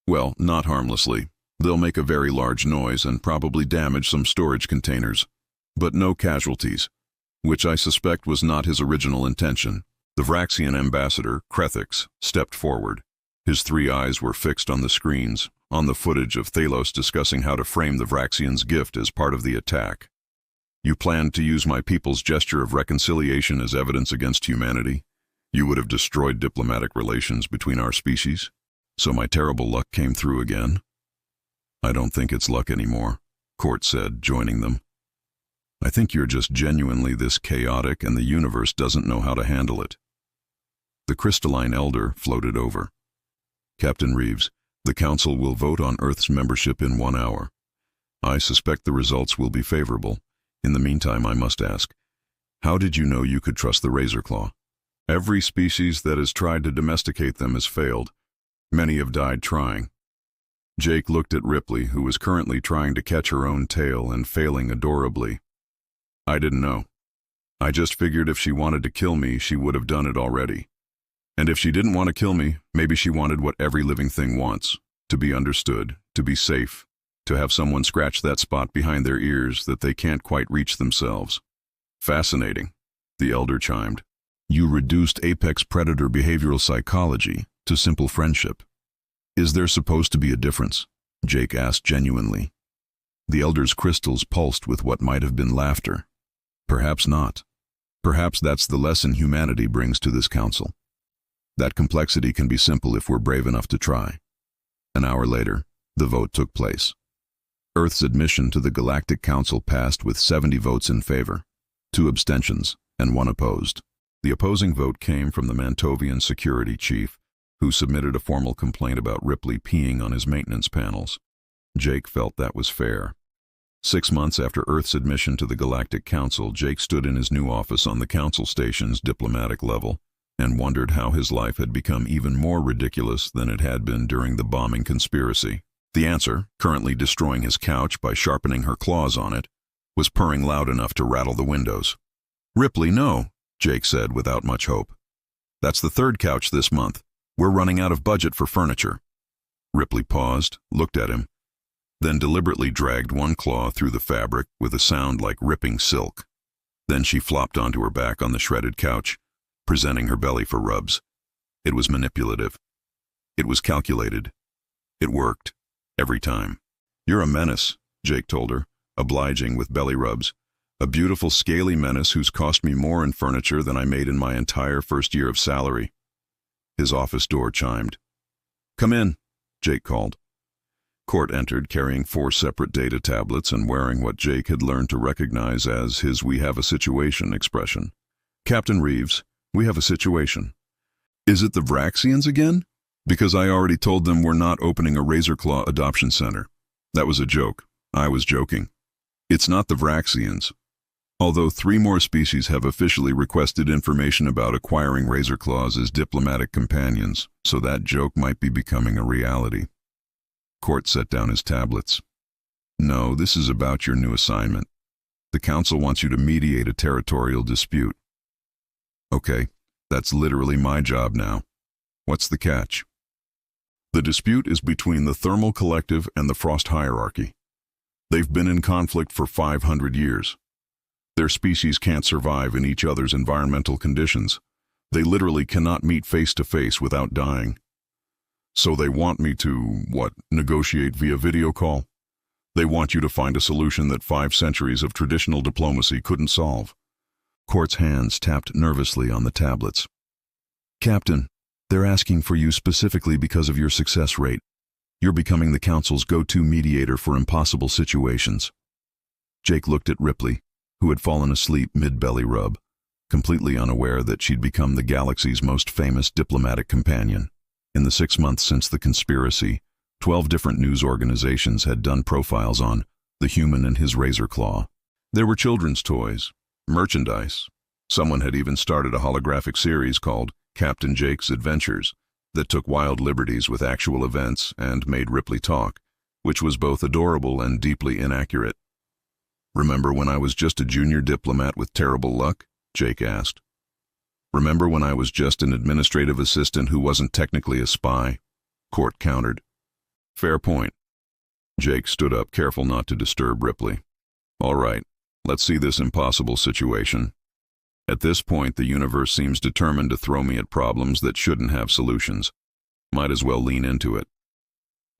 Well, not harmlessly. They'll make a very large noise and probably damage some storage containers. But no casualties, which I suspect was not his original intention." The Vraxian ambassador, Krethix, stepped forward. His three eyes were fixed on the screens, on the footage of Thalos discussing how to frame the Vraxians' gift as part of the attack. "You planned to use my people's gesture of reconciliation as evidence against humanity? You would have destroyed diplomatic relations between our species? So my terrible luck came through again?" "I don't think it's luck anymore," Court said, joining them. "I think you're just genuinely this chaotic and the universe doesn't know how to handle it." The crystalline elder floated over. "Captain Reeves, the council will vote on Earth's membership in 1 hour. I suspect the results will be favorable. In the meantime, I must ask, how did you know you could trust the Razorclaw? Every species that has tried to domesticate them has failed. Many have died trying." Jake looked at Ripley, who was currently trying to catch her own tail and failing adorably. "I didn't know. I just figured if she wanted to kill me, she would have done it already. And if she didn't want to kill me, maybe she wanted what every living thing wants, to be understood, to be safe, to have someone scratch that spot behind their ears that they can't quite reach themselves." "Fascinating," the elder chimed. "You reduced apex predator behavioral psychology to simple friendship. Is there supposed to be a difference?" Jake asked genuinely. The elder's crystals pulsed with what might have been laughter. Perhaps not. Perhaps that's the lesson humanity brings to this council. That complexity can be simple if we're brave enough to try. An hour later, the vote took place. Earth's admission to the Galactic Council passed with 70 votes in favor, 2 abstentions, and 1 opposed. The opposing vote came from the Mantovian security chief, who submitted a formal complaint about Ripley peeing on his maintenance panels. Jake felt that was fair. 6 months after Earth's admission to the Galactic Council, Jake stood in his new office on the Council Station's diplomatic level and wondered how his life had become even more ridiculous than it had been during the bombing conspiracy. The answer, currently destroying his couch by sharpening her claws on it, was purring loud enough to rattle the windows. "Ripley, no," Jake said without much hope. "That's the 3rd couch this month. We're running out of budget for furniture." Ripley paused, looked at him, then deliberately dragged one claw through the fabric with a sound like ripping silk. Then she flopped onto her back on the shredded couch, presenting her belly for rubs. It was manipulative. It was calculated. It worked. Every time. "You're a menace," Jake told her, obliging with belly rubs. "A beautiful scaly menace who's cost me more in furniture than I made in my entire first year of salary." His office door chimed. "Come in," Jake called. Court entered, carrying 4 separate data tablets and wearing what Jake had learned to recognize as his "we have a situation" expression. "Captain Reeves, we have a situation." "Is it the Vraxians again? Because I already told them we're not opening a Razorclaw adoption center." "That was a joke. I was joking. It's not the Vraxians. Although 3 more species have officially requested information about acquiring Razorclaws as diplomatic companions, so that joke might be becoming a reality." Court set down his tablets. "No, this is about your new assignment. The Council wants you to mediate a territorial dispute." "Okay, that's literally my job now. What's the catch?" "The dispute is between the Thermal Collective and the Frost Hierarchy. They've been in conflict for 500 years. Their species can't survive in each other's environmental conditions. They literally cannot meet face to face without dying. So they want me to, negotiate via video call? They want you to find a solution that 5 centuries of traditional diplomacy couldn't solve." Court's hands tapped nervously on the tablets. "Captain, they're asking for you specifically because of your success rate. You're becoming the Council's go-to mediator for impossible situations." Jake looked at Ripley, who had fallen asleep mid-belly rub, completely unaware that she'd become the galaxy's most famous diplomatic companion. In the 6 months since the conspiracy, 12 different news organizations had done profiles on the human and his Razorclaw. There were children's toys, merchandise. Someone had even started a holographic series called Captain Jake's Adventures that took wild liberties with actual events and made Ripley talk, which was both adorable and deeply inaccurate. "Remember when I was just a junior diplomat with terrible luck?" Jake asked. "Remember when I was just an administrative assistant who wasn't technically a spy?" Court countered. "Fair point." Jake stood up, careful not to disturb Ripley. "All right, let's see this impossible situation. At this point, the universe seems determined to throw me at problems that shouldn't have solutions. Might as well lean into it."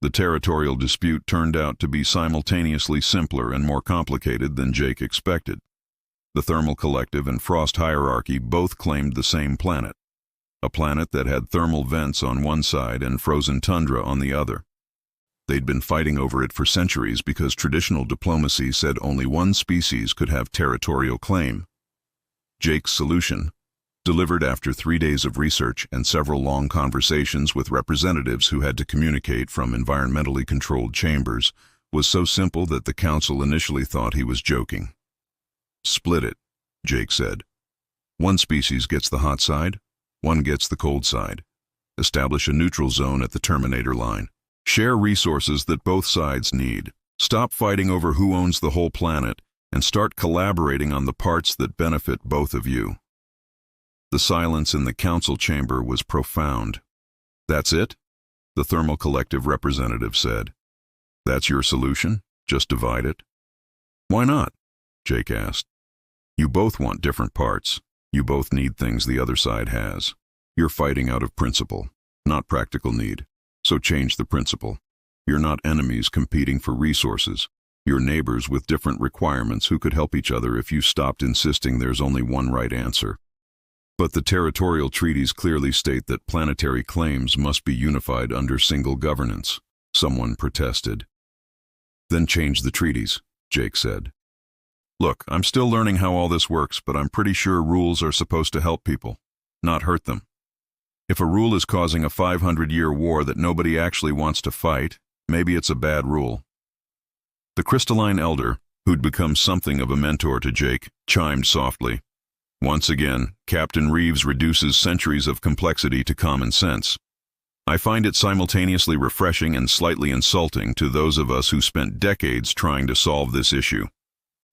The territorial dispute turned out to be simultaneously simpler and more complicated than Jake expected. The Thermal Collective and Frost Hierarchy both claimed the same planet, a planet that had thermal vents on one side and frozen tundra on the other. They'd been fighting over it for centuries because traditional diplomacy said only one species could have territorial claim. Jake's solution, delivered after 3 days of research and several long conversations with representatives who had to communicate from environmentally controlled chambers, was so simple that the Council initially thought he was joking. "Split it," Jake said. "One species gets the hot side, one gets the cold side. Establish a neutral zone at the Terminator line. Share resources that both sides need. Stop fighting over who owns the whole planet and start collaborating on the parts that benefit both of you." The silence in the Council chamber was profound. "That's it?" the Thermal Collective representative said. "That's your solution? Just divide it?" "Why not?" Jake asked. "You both want different parts. You both need things the other side has. You're fighting out of principle, not practical need. So change the principle. You're not enemies competing for resources. Your neighbors with different requirements who could help each other if you stopped insisting there's only one right answer. But the territorial treaties clearly state that planetary claims must be unified under single governance, someone protested. Then change the treaties, Jake said. Look, I'm still learning how all this works, but I'm pretty sure rules are supposed to help people, not hurt them. If a rule is causing a 500-year war that nobody actually wants to fight, maybe it's a bad rule. The crystalline elder, who'd become something of a mentor to Jake, chimed softly. Once again, Captain Reeves reduces centuries of complexity to common sense. I find it simultaneously refreshing and slightly insulting to those of us who spent decades trying to solve this issue.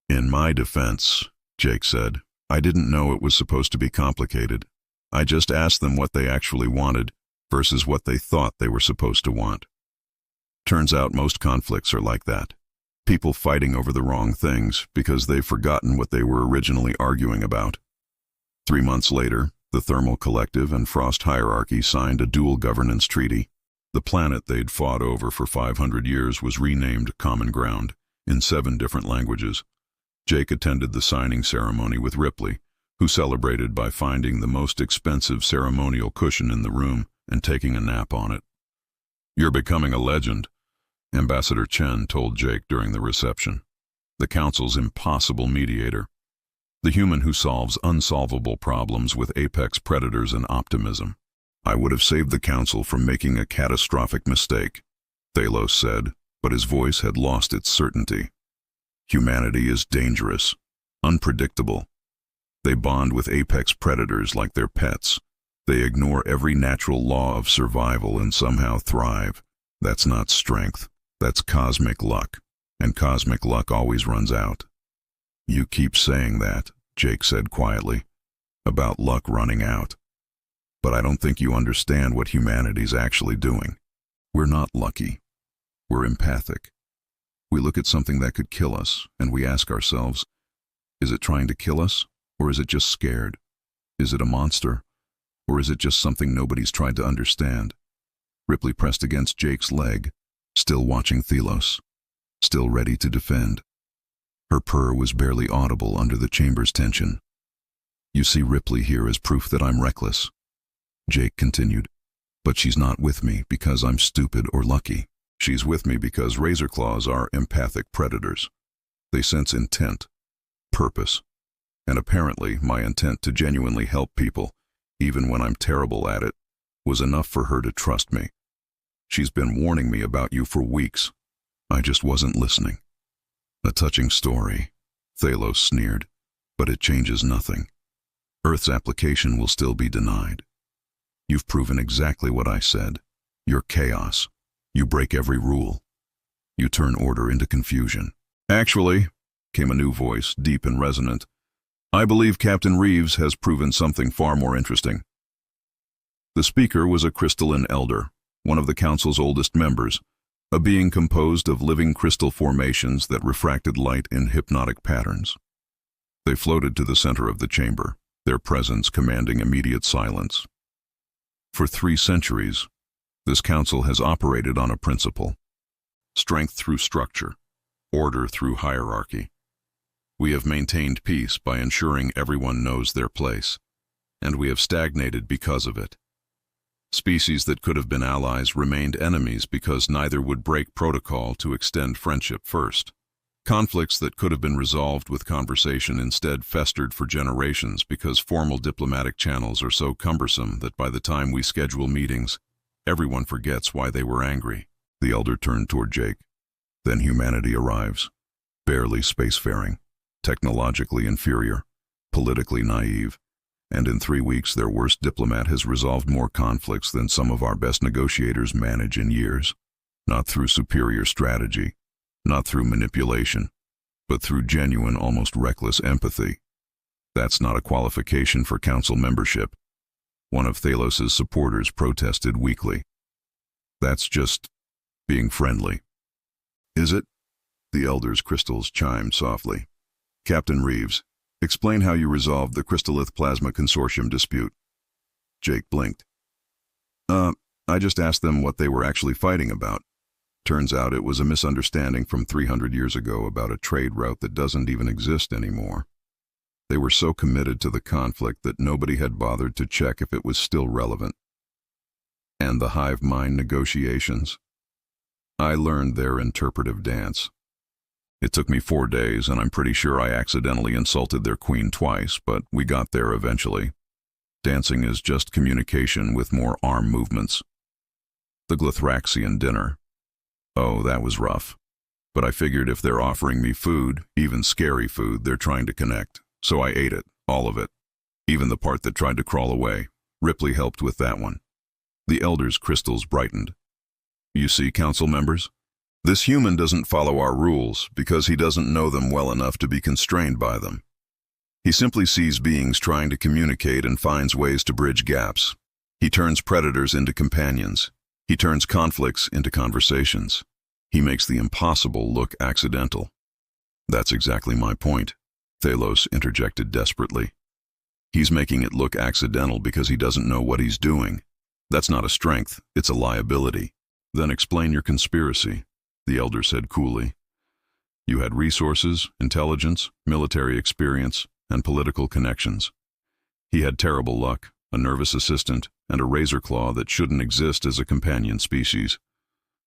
In my defense, Jake said, I didn't know it was supposed to be complicated. I just asked them what they actually wanted versus what they thought they were supposed to want. Turns out most conflicts are like that. People fighting over the wrong things because they've forgotten what they were originally arguing about. 3 months later, the Thermal Collective and Frost Hierarchy signed a dual governance treaty. The planet they'd fought over for 500 years was renamed Common Ground in 7 different languages. Jake attended the signing ceremony with Ripley, who celebrated by finding the most expensive ceremonial cushion in the room and taking a nap on it. You're becoming a legend, Ambassador Chen told Jake during the reception. The Council's impossible mediator. The human who solves unsolvable problems with apex predators and optimism. I would have saved the Council from making a catastrophic mistake, Thalos said, but his voice had lost its certainty. Humanity is dangerous, unpredictable. They bond with apex predators like their pets. They ignore every natural law of survival and somehow thrive. That's not strength. That's cosmic luck. And cosmic luck always runs out. You keep saying that, Jake said quietly, about luck running out. But I don't think you understand what humanity's actually doing. We're not lucky. We're empathic. We look at something that could kill us, and we ask ourselves, is it trying to kill us, or is it just scared? Is it a monster, or is it just something nobody's tried to understand? Ripley pressed against Jake's leg, still watching Thalos, still ready to defend. Her purr was barely audible under the chamber's tension. You see Ripley here as proof that I'm reckless, Jake continued. But she's not with me because I'm stupid or lucky. She's with me because razor claws are empathic predators. They sense intent, purpose, and apparently my intent to genuinely help people, even when I'm terrible at it, was enough for her to trust me. She's been warning me about you for weeks. I just wasn't listening. A touching story, Thalos sneered, but it changes nothing. Earth's application will still be denied. You've proven exactly what I said. You're chaos. You break every rule. You turn order into confusion. Actually, came a new voice, deep and resonant, I believe Captain Reeves has proven something far more interesting. The speaker was a crystalline elder, one of the Council's oldest members, a being composed of living crystal formations that refracted light in hypnotic patterns. They floated to the center of the chamber, their presence commanding immediate silence. For 3 centuries, this council has operated on a principle: strength through structure, order through hierarchy. We have maintained peace by ensuring everyone knows their place, and we have stagnated because of it. Species that could have been allies remained enemies because neither would break protocol to extend friendship first. Conflicts that could have been resolved with conversation instead festered for generations because formal diplomatic channels are so cumbersome that by the time we schedule meetings, everyone forgets why they were angry. The elder turned toward Jake. Then humanity arrives, barely spacefaring, technologically inferior, politically naive, and in 3 weeks their worst diplomat has resolved more conflicts than some of our best negotiators manage in years. Not through superior strategy, not through manipulation, but through genuine, almost reckless empathy. That's not a qualification for council membership. One of Thalos's supporters protested weakly. That's just being friendly. Is it? The elder's crystals chimed softly. Captain Reeves, explain how you resolved the Crystallith Plasma Consortium dispute. Jake blinked. I just asked them what they were actually fighting about. Turns out it was a misunderstanding from 300 years ago about a trade route that doesn't even exist anymore. They were so committed to the conflict that nobody had bothered to check if it was still relevant. And the hive mind negotiations? I learned their interpretive dance. It took me 4 days, and I'm pretty sure I accidentally insulted their queen twice, but we got there eventually. Dancing is just communication with more arm movements. The Glithraxian dinner. Oh, that was rough. But I figured if they're offering me food, even scary food, they're trying to connect. So I ate it, all of it. Even the part that tried to crawl away. Ripley helped with that one. The Elder's crystals brightened. You see, council members? This human doesn't follow our rules because he doesn't know them well enough to be constrained by them. He simply sees beings trying to communicate and finds ways to bridge gaps. He turns predators into companions. He turns conflicts into conversations. He makes the impossible look accidental. That's exactly my point, Thalos interjected desperately. He's making it look accidental because he doesn't know what he's doing. That's not a strength, it's a liability. Then explain your conspiracy, the Elder said coolly. You had resources, intelligence, military experience, and political connections. He had terrible luck, a nervous assistant, and a razor claw that shouldn't exist as a companion species.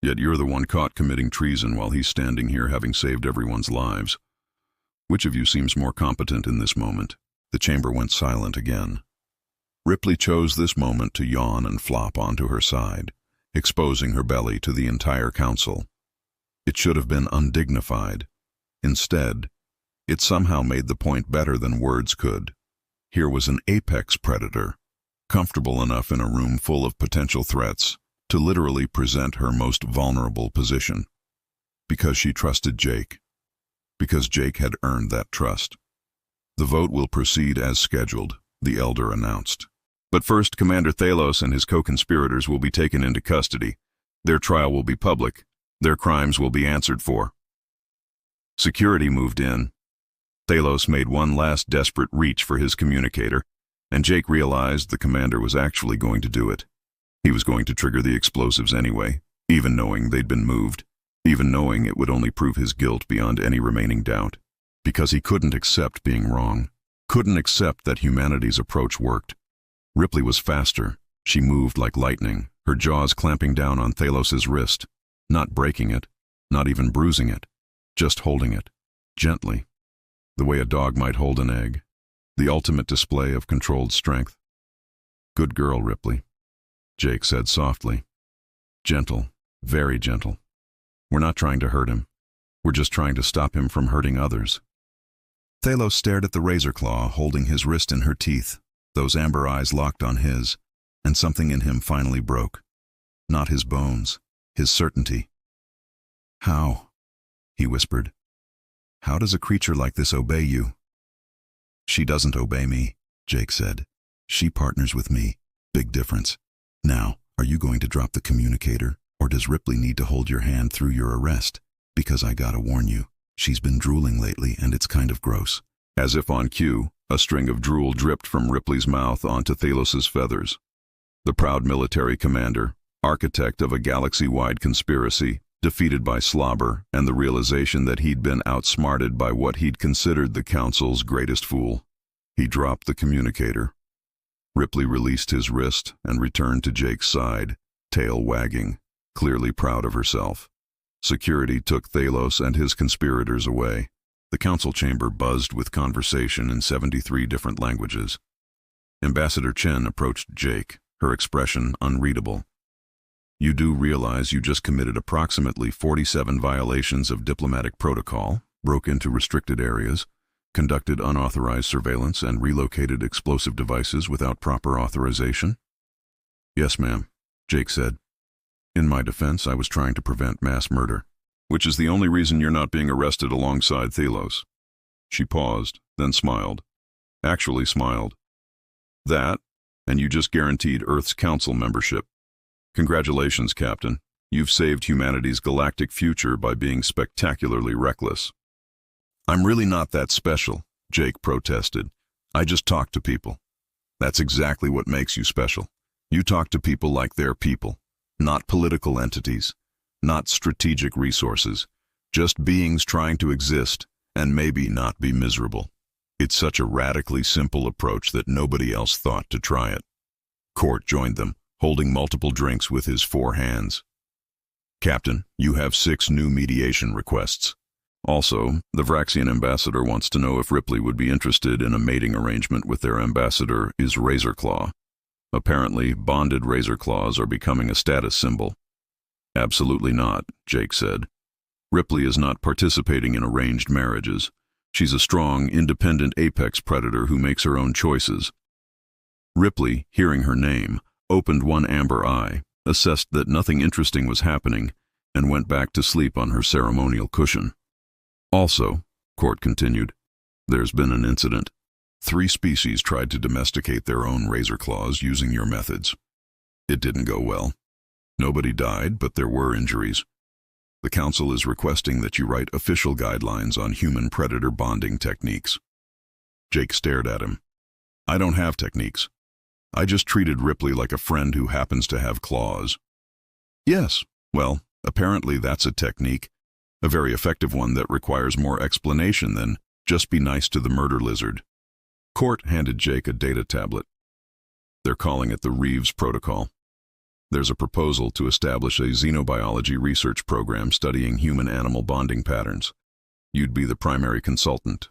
Yet you're the one caught committing treason while he's standing here having saved everyone's lives. Which of you seems more competent in this moment? The chamber went silent again. Ripley chose this moment to yawn and flop onto her side, exposing her belly to the entire council. It should have been undignified. Instead, it somehow made the point better than words could. Here was an apex predator, comfortable enough in a room full of potential threats to literally present her most vulnerable position. Because she trusted Jake. Because Jake had earned that trust. The vote will proceed as scheduled, the Elder announced. But first, Commander Thalos and his co-conspirators will be taken into custody. Their trial will be public. Their crimes will be answered for. Security moved in. Thalos made one last desperate reach for his communicator, and Jake realized the commander was actually going to do it. He was going to trigger the explosives anyway, even knowing they'd been moved, even knowing it would only prove his guilt beyond any remaining doubt. Because he couldn't accept being wrong, couldn't accept that humanity's approach worked. Ripley was faster. She moved like lightning, her jaws clamping down on Thalos's wrist, not breaking it, not even bruising it, just holding it, gently, the way a dog might hold an egg, the ultimate display of controlled strength. Good girl, Ripley, Jake said softly. Gentle, very gentle. We're not trying to hurt him. We're just trying to stop him from hurting others. Thalos stared at the razor claw, holding his wrist in her teeth. Those amber eyes locked on his, and something in him finally broke. Not his bones, his certainty. How? He whispered. How does a creature like this obey you? She doesn't obey me, Jake said. She partners with me. Big difference. Now, are you going to drop the communicator, or does Ripley need to hold your hand through your arrest? Because I gotta warn you, she's been drooling lately and it's kind of gross. As if on cue, a string of drool dripped from Ripley's mouth onto Thalos's feathers. The proud military commander, architect of a galaxy-wide conspiracy, defeated by slobber and the realization that he'd been outsmarted by what he'd considered the council's greatest fool. He dropped the communicator. Ripley released his wrist and returned to Jake's side, tail wagging, clearly proud of herself. Security took Thalos and his conspirators away. The council chamber buzzed with conversation in 73 different languages. Ambassador Chen approached Jake, her expression unreadable. You do realize you just committed approximately 47 violations of diplomatic protocol, broke into restricted areas, conducted unauthorized surveillance, and relocated explosive devices without proper authorization? Yes, ma'am, Jake said. In my defense, I was trying to prevent mass murder, which is the only reason you're not being arrested alongside Thalos. She paused, then smiled. Actually smiled. That, and you just guaranteed Earth's council membership. Congratulations, Captain. You've saved humanity's galactic future by being spectacularly reckless. I'm really not that special, Jake protested. I just talk to people. That's exactly what makes you special. You talk to people like they're people, not political entities. not strategic resources, just beings trying to exist and maybe not be miserable. It's such a radically simple approach that nobody else thought to try it. Court joined them, holding multiple drinks with his 4 hands. Captain, you have 6 new mediation requests. Also, the Vraxian ambassador wants to know if Ripley would be interested in a mating arrangement with their ambassador is Razorclaw. Apparently, bonded Razorclaws are becoming a status symbol. Absolutely not, Jake said. Ripley is not participating in arranged marriages. She's a strong, independent apex predator who makes her own choices. Ripley, hearing her name, opened one amber eye, assessed that nothing interesting was happening, and went back to sleep on her ceremonial cushion. Also, Court continued, there's been an incident. 3 species tried to domesticate their own Razorclaws using your methods. It didn't go well. Nobody died, but there were injuries. The Council is requesting that you write official guidelines on human-predator bonding techniques. Jake stared at him. I don't have techniques. I just treated Ripley like a friend who happens to have claws. Yes, well, apparently that's a technique. A very effective one that requires more explanation than just be nice to the murder lizard. Court handed Jake a data tablet. They're calling it the Reeves Protocol. There's a proposal to establish a xenobiology research program studying human-animal bonding patterns. You'd be the primary consultant.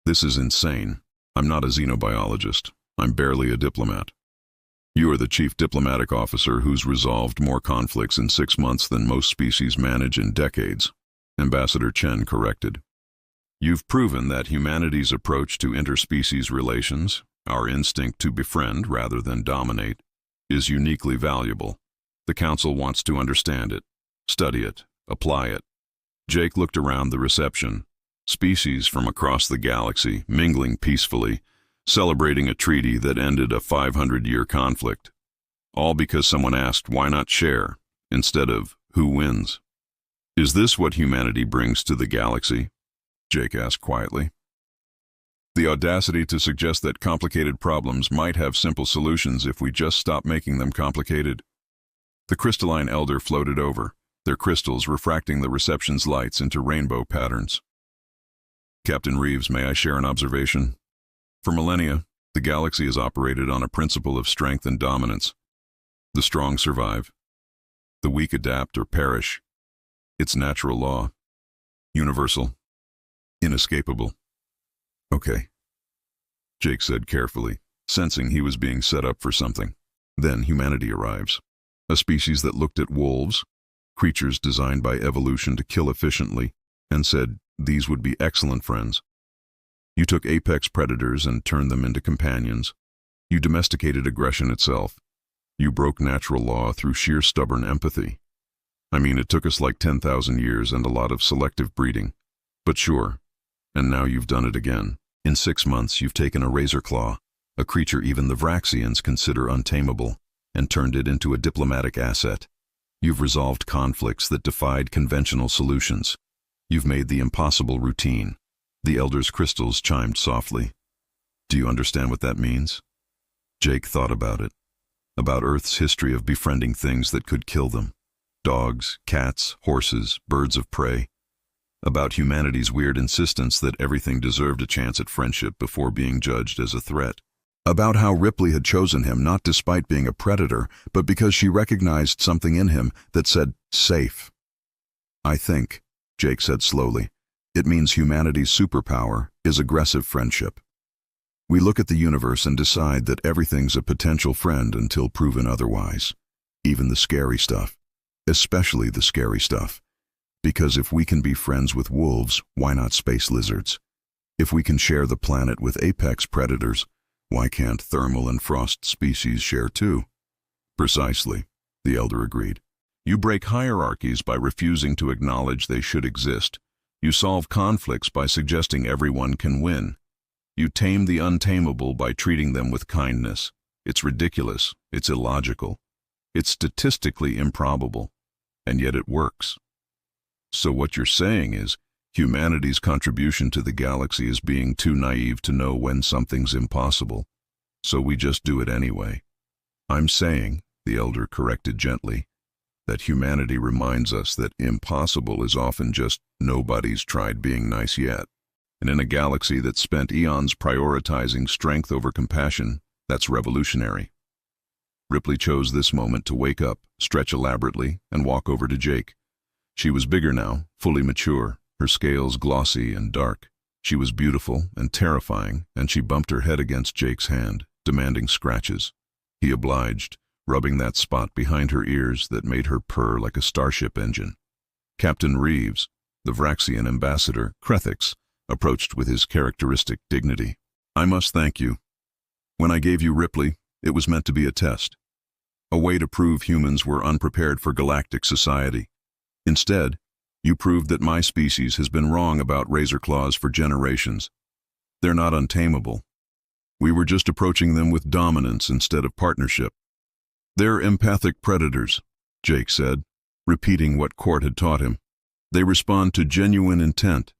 This is insane. I'm not a xenobiologist. I'm barely a diplomat. You are the chief diplomatic officer who's resolved more conflicts in 6 months than most species manage in decades, Ambassador Chen corrected. You've proven that humanity's approach to interspecies relations, our instinct to befriend rather than dominate, is uniquely valuable. The Council wants to understand it, study it, apply it. Jake looked around the reception. Species from across the galaxy, mingling peacefully, celebrating a treaty that ended a 500-year conflict. All because someone asked, why not share, instead of, who wins? Is this what humanity brings to the galaxy? Jake asked quietly. The audacity to suggest that complicated problems might have simple solutions if we just stop making them complicated. The crystalline elder floated over, their crystals refracting the reception's lights into rainbow patterns. Captain Reeves, may I share an observation? For millennia, the galaxy has operated on a principle of strength and dominance. The strong survive. The weak adapt or perish. It's natural law. Universal. Inescapable. Okay, Jake said carefully, sensing he was being set up for something. Then humanity arrives. A species that looked at wolves, creatures designed by evolution to kill efficiently, and said these would be excellent friends. You took apex predators and turned them into companions. You domesticated aggression itself. You broke natural law through sheer stubborn empathy. I mean, it took us like 10,000 years and a lot of selective breeding. But sure, and now you've done it again. In 6 months, you've taken a Razorclaw, a creature even the Vraxians consider untamable, and turned it into a diplomatic asset. You've resolved conflicts that defied conventional solutions. You've made the impossible routine. The Elder's crystals chimed softly. Do you understand what that means? Jake thought about it. About Earth's history of befriending things that could kill them. Dogs, cats, horses, birds of prey. About humanity's weird insistence that everything deserved a chance at friendship before being judged as a threat. About how Ripley had chosen him not despite being a predator, but because she recognized something in him that said, safe. I think, Jake said slowly, it means humanity's superpower is aggressive friendship. We look at the universe and decide that everything's a potential friend until proven otherwise. Even the scary stuff. Especially the scary stuff. Because if we can be friends with wolves, why not space lizards? If we can share the planet with apex predators, why can't thermal and frost species share too? Precisely, the Elder agreed. You break hierarchies by refusing to acknowledge they should exist. You solve conflicts by suggesting everyone can win. You tame the untamable by treating them with kindness. It's ridiculous, it's illogical, it's statistically improbable, and yet it works. So what you're saying is, humanity's contribution to the galaxy is being too naive to know when something's impossible, so we just do it anyway. I'm saying, the Elder corrected gently, that humanity reminds us that impossible is often just nobody's tried being nice yet. And in a galaxy that spent eons prioritizing strength over compassion, that's revolutionary. Ripley chose this moment to wake up, stretch elaborately, and walk over to Jake. She was bigger now, fully mature, her scales glossy and dark. She was beautiful and terrifying, and she bumped her head against Jake's hand, demanding scratches. He obliged, rubbing that spot behind her ears that made her purr like a starship engine. Captain Reeves, the Vraxian ambassador, Krethix, approached with his characteristic dignity. "I must thank you. When I gave you Ripley, it was meant to be a test. A way to prove humans were unprepared for galactic society. Instead, you proved that my species has been wrong about razor claws for generations. They're not untamable. We were just approaching them with dominance instead of partnership." "They're empathic predators," Jake said, repeating what Court had taught him. "They respond to genuine intent.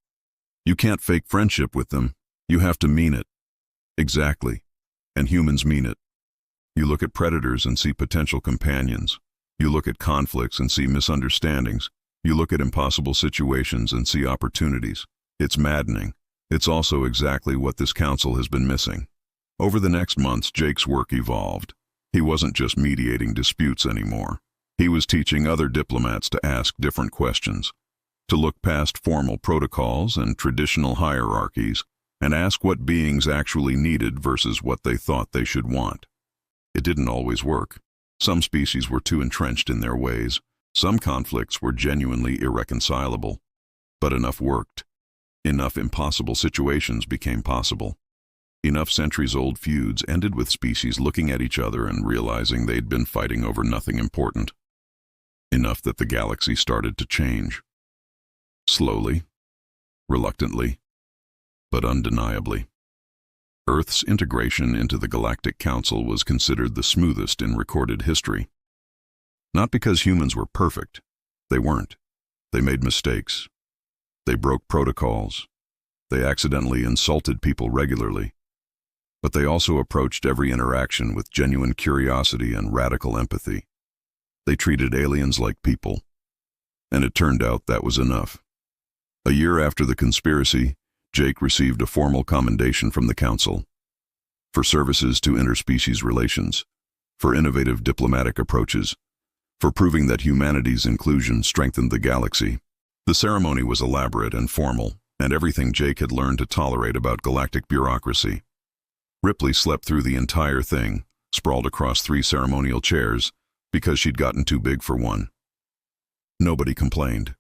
You can't fake friendship with them. You have to mean it." "Exactly. And humans mean it. You look at predators and see potential companions. You look at conflicts and see misunderstandings. You look at impossible situations and see opportunities. It's maddening. It's also exactly what this council has been missing." Over the next months, Jake's work evolved. He wasn't just mediating disputes anymore. He was teaching other diplomats to ask different questions, to look past formal protocols and traditional hierarchies, and ask what beings actually needed versus what they thought they should want. It didn't always work. Some species were too entrenched in their ways. Some conflicts were genuinely irreconcilable. But enough worked. Enough impossible situations became possible. Enough centuries-old feuds ended with species looking at each other and realizing they'd been fighting over nothing important. Enough that the galaxy started to change. Slowly, reluctantly, but undeniably. Earth's integration into the Galactic Council was considered the smoothest in recorded history. Not because humans were perfect. They weren't. They made mistakes. They broke protocols. They accidentally insulted people regularly. But they also approached every interaction with genuine curiosity and radical empathy. They treated aliens like people. And it turned out that was enough. A year after the conspiracy, Jake received a formal commendation from the Council for services to interspecies relations, for innovative diplomatic approaches, for proving that humanity's inclusion strengthened the galaxy. The ceremony was elaborate and formal, and everything Jake had learned to tolerate about galactic bureaucracy. Ripley slept through the entire thing, sprawled across 3 ceremonial chairs, because she'd gotten too big for one. Nobody complained.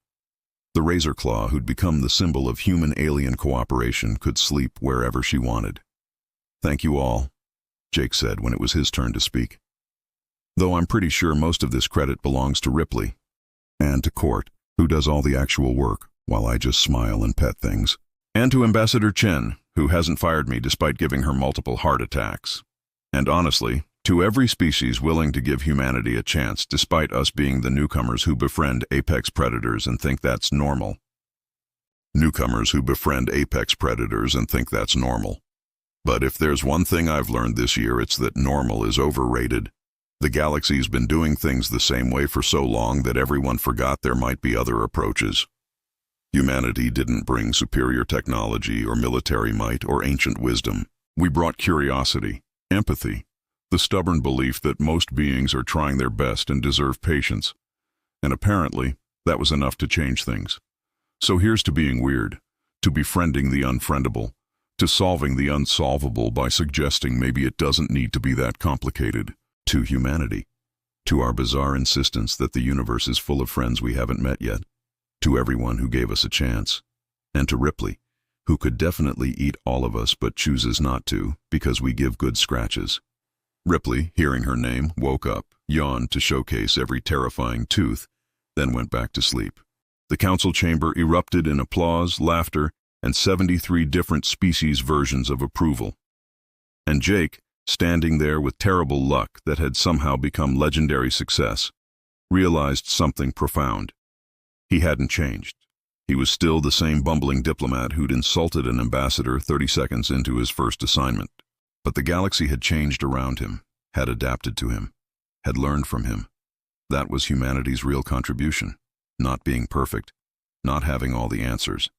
The razor claw, who'd become the symbol of human-alien cooperation, could sleep wherever she wanted. "Thank you all," Jake said when it was his turn to speak. "Though I'm pretty sure most of this credit belongs to Ripley. And to Court, who does all the actual work, while I just smile and pet things. And to Ambassador Chen, who hasn't fired me despite giving her multiple heart attacks. And honestly, to every species willing to give humanity a chance despite us being the newcomers who befriend apex predators and think that's normal. Newcomers who befriend apex predators and think that's normal. But if there's one thing I've learned this year, it's that normal is overrated. The galaxy's been doing things the same way for so long that everyone forgot there might be other approaches. Humanity didn't bring superior technology or military might or ancient wisdom. We brought curiosity, empathy, the stubborn belief that most beings are trying their best and deserve patience. And apparently, that was enough to change things. So here's to being weird, to befriending the unfriendable, to solving the unsolvable by suggesting maybe it doesn't need to be that complicated, to humanity, to our bizarre insistence that the universe is full of friends we haven't met yet, to everyone who gave us a chance, and to Ripley, who could definitely eat all of us but chooses not to because we give good scratches. Ripley, hearing her name, woke up, yawned to showcase every terrifying tooth, then went back to sleep. The council chamber erupted in applause, laughter, and 73 different species versions of approval. And Jake, standing there with terrible luck that had somehow become legendary success, realized something profound. He hadn't changed. He was still the same bumbling diplomat who'd insulted an ambassador 30 seconds into his first assignment. But the galaxy had changed around him, had adapted to him, had learned from him. That was humanity's real contribution. Not being perfect, not having all the answers.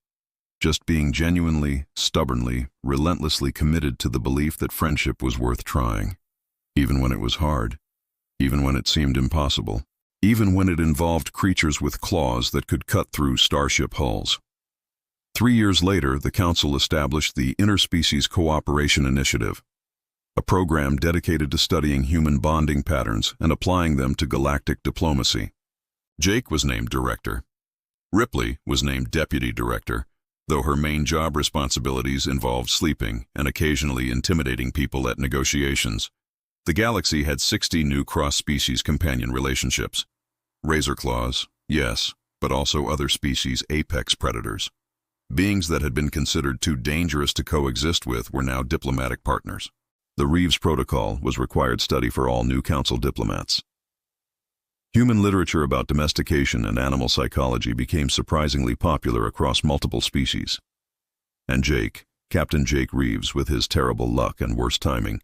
Just being genuinely, stubbornly, relentlessly committed to the belief that friendship was worth trying. Even when it was hard. Even when it seemed impossible. Even when it involved creatures with claws that could cut through starship hulls. 3 years later, the Council established the Interspecies Cooperation Initiative, a program dedicated to studying human bonding patterns and applying them to galactic diplomacy. Jake was named director. Ripley was named deputy director, though her main job responsibilities involved sleeping and occasionally intimidating people at negotiations. The galaxy had 60 new cross-species companion relationships. Razor claws, yes, but also other species' apex predators. Beings that had been considered too dangerous to coexist with were now diplomatic partners. The Reeves Protocol was required study for all new Council diplomats. Human literature about domestication and animal psychology became surprisingly popular across multiple species. And Jake, Captain Jake Reeves, with his terrible luck and worse timing,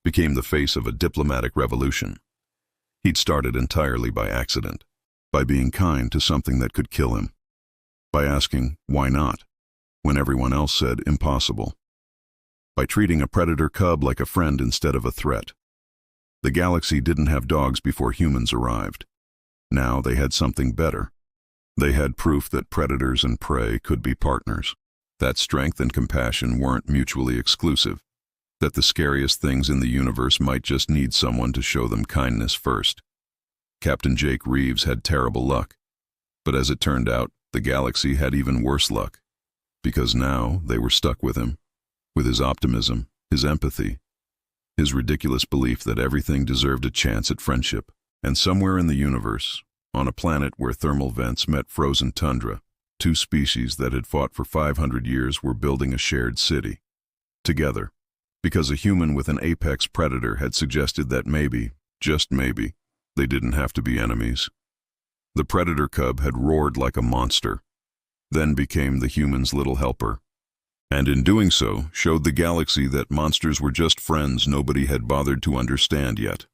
became the face of a diplomatic revolution. He'd started entirely by accident, by being kind to something that could kill him, by asking, why not, when everyone else said impossible, by treating a predator cub like a friend instead of a threat. The galaxy didn't have dogs before humans arrived. Now they had something better. They had proof that predators and prey could be partners, that strength and compassion weren't mutually exclusive, that the scariest things in the universe might just need someone to show them kindness first. Captain Jake Reeves had terrible luck, but as it turned out, the galaxy had even worse luck, because now they were stuck with him, with his optimism, his empathy, his ridiculous belief that everything deserved a chance at friendship. And somewhere in the universe, on a planet where thermal vents met frozen tundra, two species that had fought for 500 years were building a shared city. Together, because a human with an apex predator had suggested that maybe, just maybe, they didn't have to be enemies. The predator cub had roared like a monster, then became the human's little helper. And in doing so, showed the galaxy that monsters were just friends nobody had bothered to understand yet.